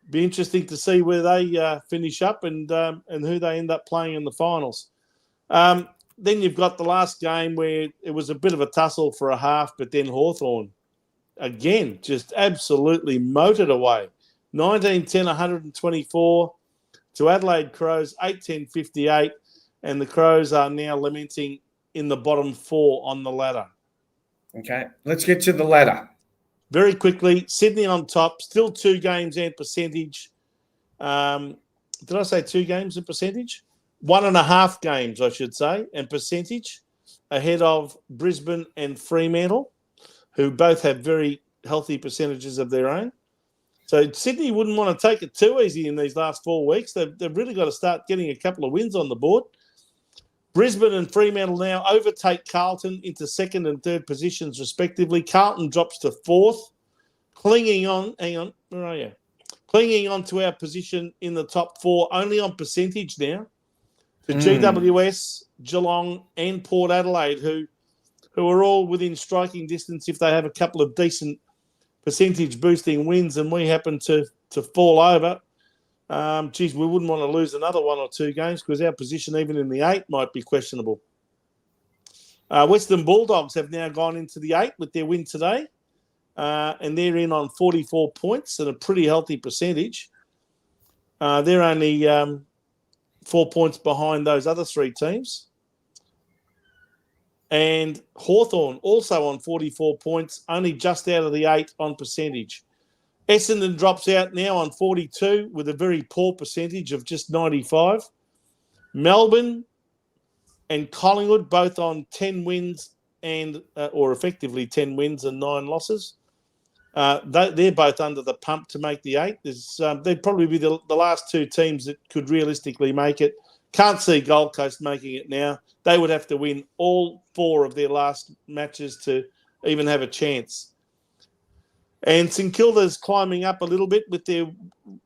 Be interesting to see where they finish up and who they end up playing in the finals. Then you've got the last game where it was a bit of a tussle for a half, but then Hawthorn, again, just absolutely motored away. 19-10, 124 to Adelaide Crows, 8-10-58, and the Crows are now lamenting in the bottom 4 on the ladder. Okay, let's get to the ladder. Very quickly, Sydney on top, still 2 games and percentage. Did I say 2 games and percentage? 1.5 games, I should say, and percentage ahead of Brisbane and Fremantle, who both have very healthy percentages of their own. So Sydney wouldn't want to take it too easy in these last 4 weeks. They've really got to start getting a couple of wins on the board. Brisbane and Fremantle now overtake Carlton into 2nd and 3rd positions, respectively. Carlton drops to 4th, clinging on. Hang on, where are you? Clinging on to our position in the top 4, only on percentage now, to GWS, Geelong, and Port Adelaide, who are all within striking distance if they have a couple of decent percentage boosting wins, and we happen to fall over. We wouldn't want to lose another 1 or 2 games because our position, even in the 8, might be questionable. Western Bulldogs have now gone into the 8 with their win today, and they're in on 44 points and a pretty healthy percentage. They're only 4 points behind those other 3 teams. And Hawthorn also on 44 points, only just out of the 8 on percentage. Essendon drops out now on 42 with a very poor percentage of just 95. Melbourne and Collingwood both on 10 wins or effectively 10 wins and 9 losses. They're both under the pump to make the 8. They'd probably be the last 2 teams that could realistically make it. Can't see Gold Coast making it now. They would have to win all 4 of their last matches to even have a chance. And St Kilda's climbing up a little bit with their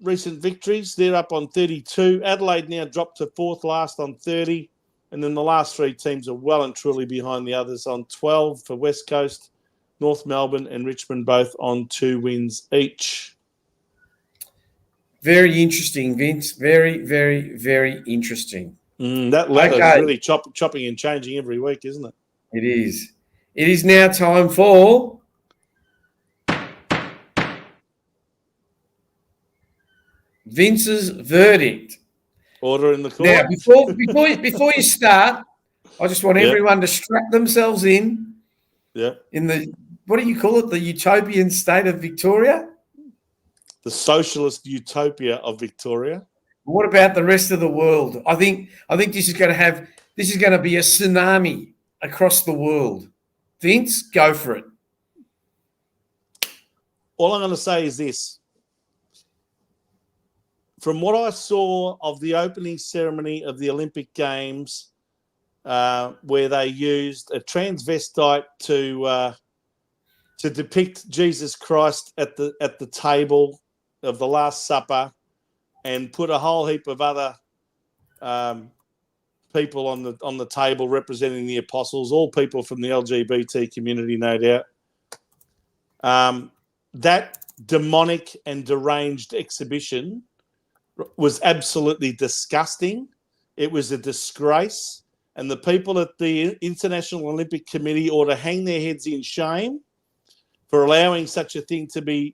recent victories. They're up on 32. Adelaide now dropped to 4th last on 30. And then the last 3 teams are well and truly behind the others on 12 for West Coast, North Melbourne and Richmond both on 2 wins each. Very interesting, Vince. Very, very, very interesting. That ladder is really chopping and changing every week, isn't it? It is. It is now time for Vince's verdict. Order in the court. Now, before you start, I just want everyone to strap themselves in. Yeah. In the, what do you call it? The utopian state of Victoria? The socialist utopia of Victoria. What about the rest of the world? I think this is going to be a tsunami across the world. Vince, go for it. All I'm going to say is this. From what I saw of the opening ceremony of the Olympic Games, where they used a transvestite to depict Jesus Christ at the table of the Last Supper, and put a whole heap of other people on the table representing the apostles, all people from the LGBT community, no doubt. That demonic and deranged exhibition was absolutely disgusting. It was a disgrace. And the people at the International Olympic Committee ought to hang their heads in shame for allowing such a thing to be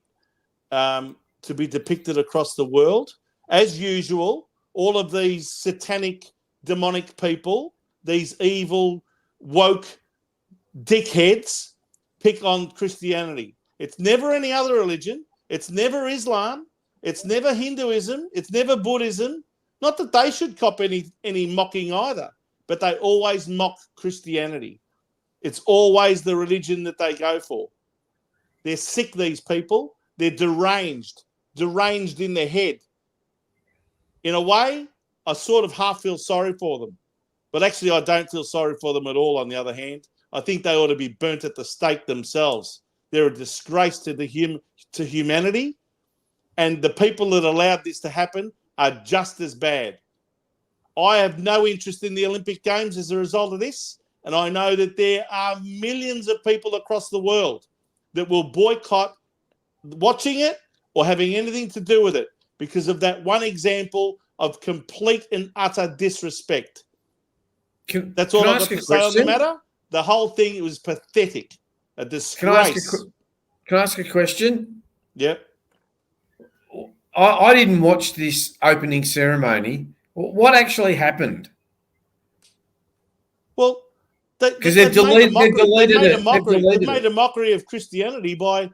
depicted across the world. As usual, all of these satanic, demonic people, these evil, woke dickheads, pick on Christianity. It's never any other religion. It's never Islam. It's never Hinduism. It's never Buddhism. Not that they should cop any mocking either, but they always mock Christianity. It's always the religion that they go for. They're sick, these people. They're deranged in their head. In a way, I sort of half feel sorry for them. But actually, I don't feel sorry for them at all, on the other hand. I think they ought to be burnt at the stake themselves. They're a disgrace to humanity, and the people that allowed this to happen are just as bad. I have no interest in the Olympic Games as a result of this, and I know that there are millions of people across the world that will boycott watching it or having anything to do with it because of that one example of complete and utter disrespect. That's all I've got to say on the matter. The whole thing, it was pathetic. A disgrace. Can I ask a question? Yep. I didn't watch this opening ceremony. What actually happened? Well, because they've deleted it. They've made a mockery of Christianity by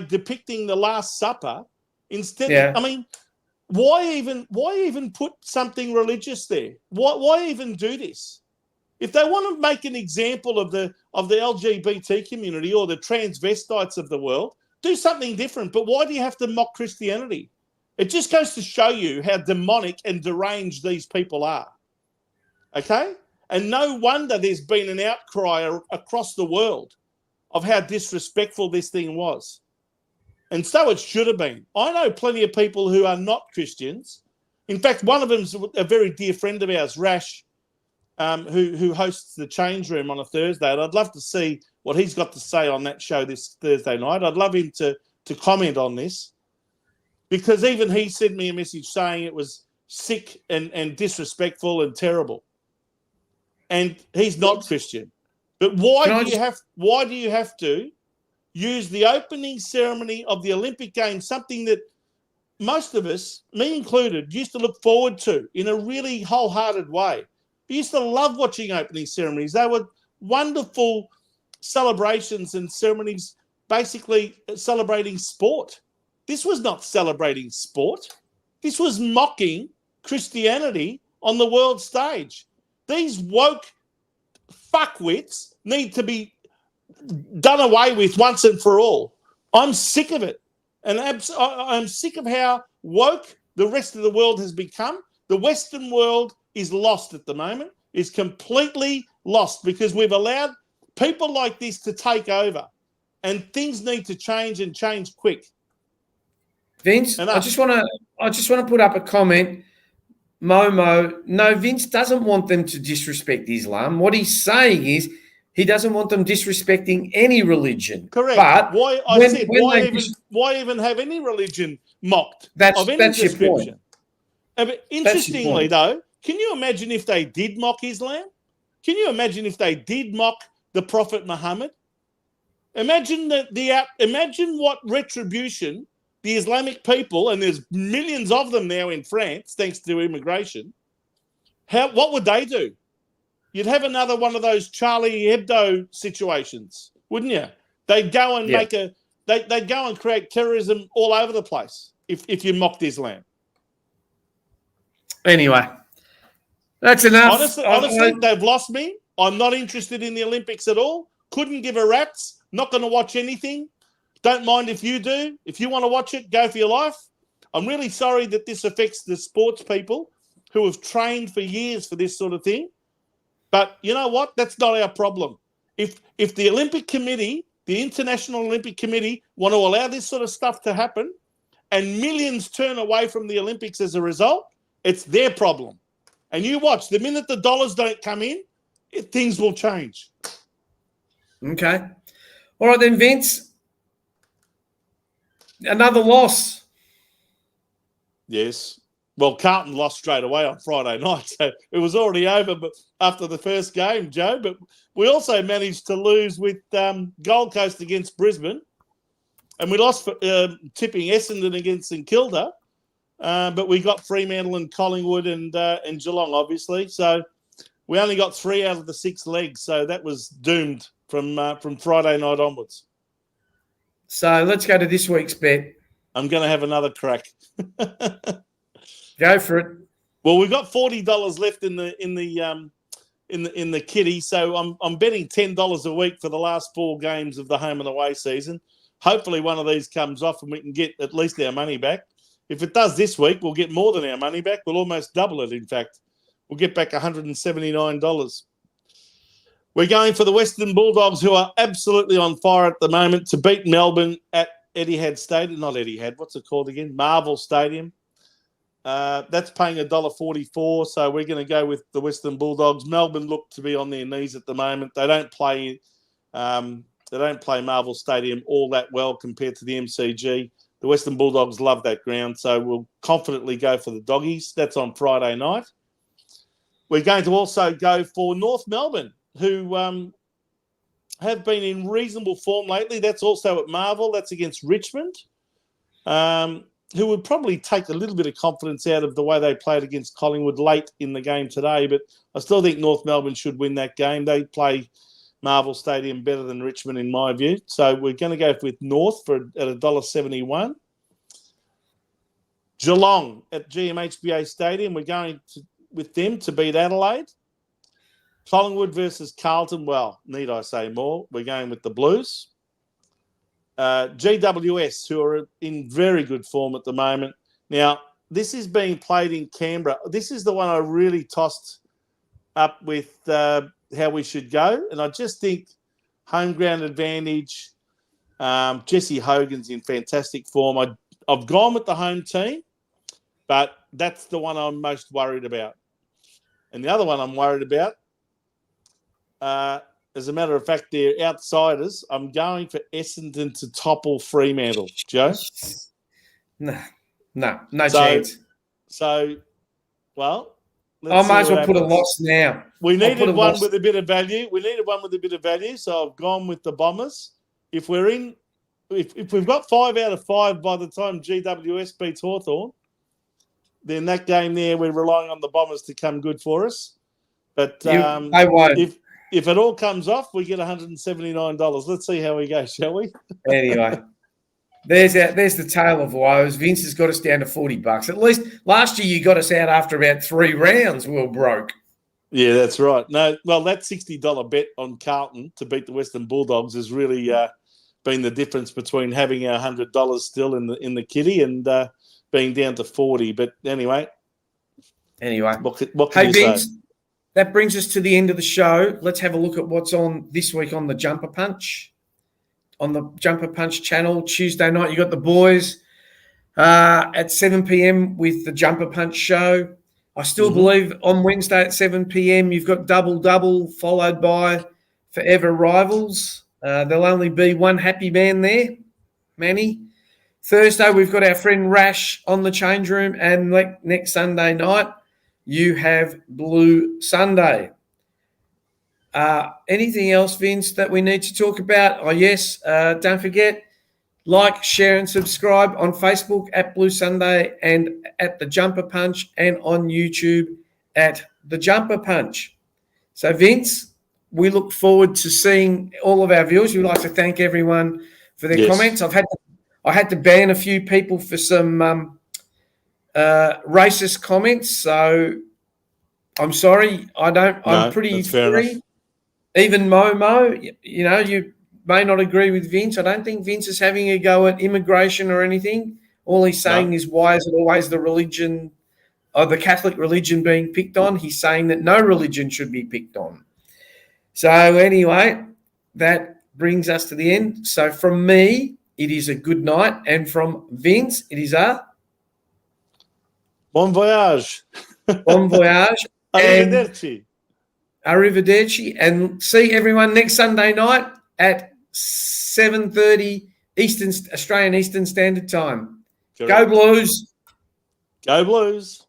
depicting the Last Supper instead. Yeah. I mean, why even put something religious there? Why even do this? If they want to make an example of the LGBT community or the transvestites of the world, do something different. But why do you have to mock Christianity? It just goes to show you how demonic and deranged these people are. Okay? And no wonder there's been an outcry across the world of how disrespectful this thing was. And so it should have been. I know plenty of people who are not Christians. In fact, one of them's a very dear friend of ours, Rash, who hosts the Change Room on a Thursday. And I'd love to see what he's got to say on that show this Thursday night. I'd love him to comment on this, because even he sent me a message saying it was sick and disrespectful and terrible. And he's not Christian. But why do you have to use the opening ceremony of the Olympic Games, something that most of us, me included, used to look forward to in a really wholehearted way? We used to love watching opening ceremonies. They were wonderful celebrations and ceremonies basically celebrating sport. This was not celebrating sport. This was mocking Christianity on the world stage. These woke fuckwits need to be done away with once and for all. I'm sick of it. And I'm sick of how woke the rest of the world has become. The Western world is lost at the moment, is completely lost because we've allowed people like this to take over, and things need to change and change quick. Vince, I just want to put up a comment. Momo, no, Vince doesn't want them to disrespect Islam. What he's saying is he doesn't want them disrespecting any religion. Correct. But why even have any religion mocked of any description? Interestingly, though, can you imagine if they did mock Islam? Can you imagine if they did mock the Prophet Muhammad? Imagine imagine what retribution the Islamic people, and there's millions of them now in France, thanks to immigration. What would they do? You'd have another one of those Charlie Hebdo situations, wouldn't you? They'd go and they'd go and create terrorism all over the place if you mocked Islam. Anyway, that's enough. Honestly, they've lost me. I'm not interested in the Olympics at all. Couldn't give a rat's. Not going to watch anything. Don't mind if you do. If you want to watch it, go for your life. I'm really sorry that this affects the sports people who have trained for years for this sort of thing. But you know what? That's not our problem. If the Olympic Committee, the International Olympic Committee, want to allow this sort of stuff to happen and millions turn away from the Olympics as a result, it's their problem. And you watch, the minute the dollars don't come in, things will change. Okay. All right then, Vince. Another loss. Yes. Well, Carlton lost straight away on Friday night, so it was already over but after the first game, Joe. But we also managed to lose with Gold Coast against Brisbane, and we lost for tipping Essendon against St Kilda. But we got Fremantle and Collingwood and Geelong, obviously. So we only got 3 out of the 6 legs, so that was doomed from Friday night onwards. So let's go to this week's bet. I'm going to have another crack. Go for it. Well, we've got $40 left in the kitty, so I'm betting $10 a week for the last 4 games of the home and away season. Hopefully, one of these comes off and we can get at least our money back. If it does this week, we'll get more than our money back. We'll almost double it. In fact, we'll get back $179. We're going for the Western Bulldogs, who are absolutely on fire at the moment, to beat Melbourne at Etihad Stadium. Not Etihad. What's it called again? Marvel Stadium. That's paying $1.44, so we're going to go with the Western Bulldogs. Melbourne look to be on their knees at the moment. They don't play Marvel Stadium all that well compared to the MCG. The Western Bulldogs love that ground, so we'll confidently go for the Doggies. That's on Friday night. We're going to also go for North Melbourne, who have been in reasonable form lately. That's also at Marvel. That's against Richmond, who would probably take a little bit of confidence out of the way they played against Collingwood late in the game today. But I still think North Melbourne should win that game. They play Marvel Stadium better than Richmond, in my view. So we're going to go with North at $1.71. Geelong at GMHBA Stadium. We're going with them to beat Adelaide. Collingwood versus Carlton. Well, need I say more? We're going with the Blues. GWS, who are in very good form at the moment. Now, this is being played in Canberra. This is the one I really tossed up with how we should go. And I just think home ground advantage. Jesse Hogan's in fantastic form. I've gone with the home team, but that's the one I'm most worried about. And the other one I'm worried about, as a matter of fact, they're outsiders. I'm going for Essendon to topple Fremantle. Joe? No chance. So, well, I might as well put a loss now. We needed one with a bit of value. So I've gone with the Bombers. If we've got 5 out of 5 by the time GWS beats Hawthorn, then that game there, we're relying on the Bombers to come good for us. But they won't. if it all comes off, we get $179. Let's see how we go, shall we? Anyway, there's the tale of woes. Vince has got us down to $40. At least last year you got us out after about 3 rounds. We were broke. Yeah, that's right. No, well, that $60 bet on Carlton to beat the Western Bulldogs has really been the difference between having our $100 still in the kitty and being down to 40. But anyway, what can you Vince, say? that brings us to the end of the show. Let's have a look at what's on this week on the Jumper Punch. On the Jumper Punch channel, Tuesday night, you got the boys at 7 p.m. with the Jumper Punch show. I still believe on Wednesday at 7 p.m. you've got Double followed by Forever Rivals. There'll only be one happy man there, Manny. Thursday we've got our friend Rash on the change room, and next Sunday night you have Blue Sunday. Anything else, Vince, that we need to talk about? Oh, yes. Don't forget, like, share, and subscribe on Facebook at Blue Sunday and at The Jumper Punch, and on YouTube at The Jumper Punch. So, Vince, we look forward to seeing all of our viewers. We'd like to thank everyone for their comments. I had to ban a few people for some racist comments, so I'm sorry. I'm pretty free. Even Momo, you may not agree with Vince. I don't think Vince is having a go at immigration or anything. All he's saying is, why is it always the religion, or the Catholic religion, being picked on? He's saying that no religion should be picked on. So anyway, that brings us to the end. So from me, it is a good night. And from Vince, it is a bon voyage. Bon voyage. Arrivederci. Arrivederci. And see everyone next Sunday night at 7:30 Australian Eastern Standard Time. Correct. Go Blues. Go Blues.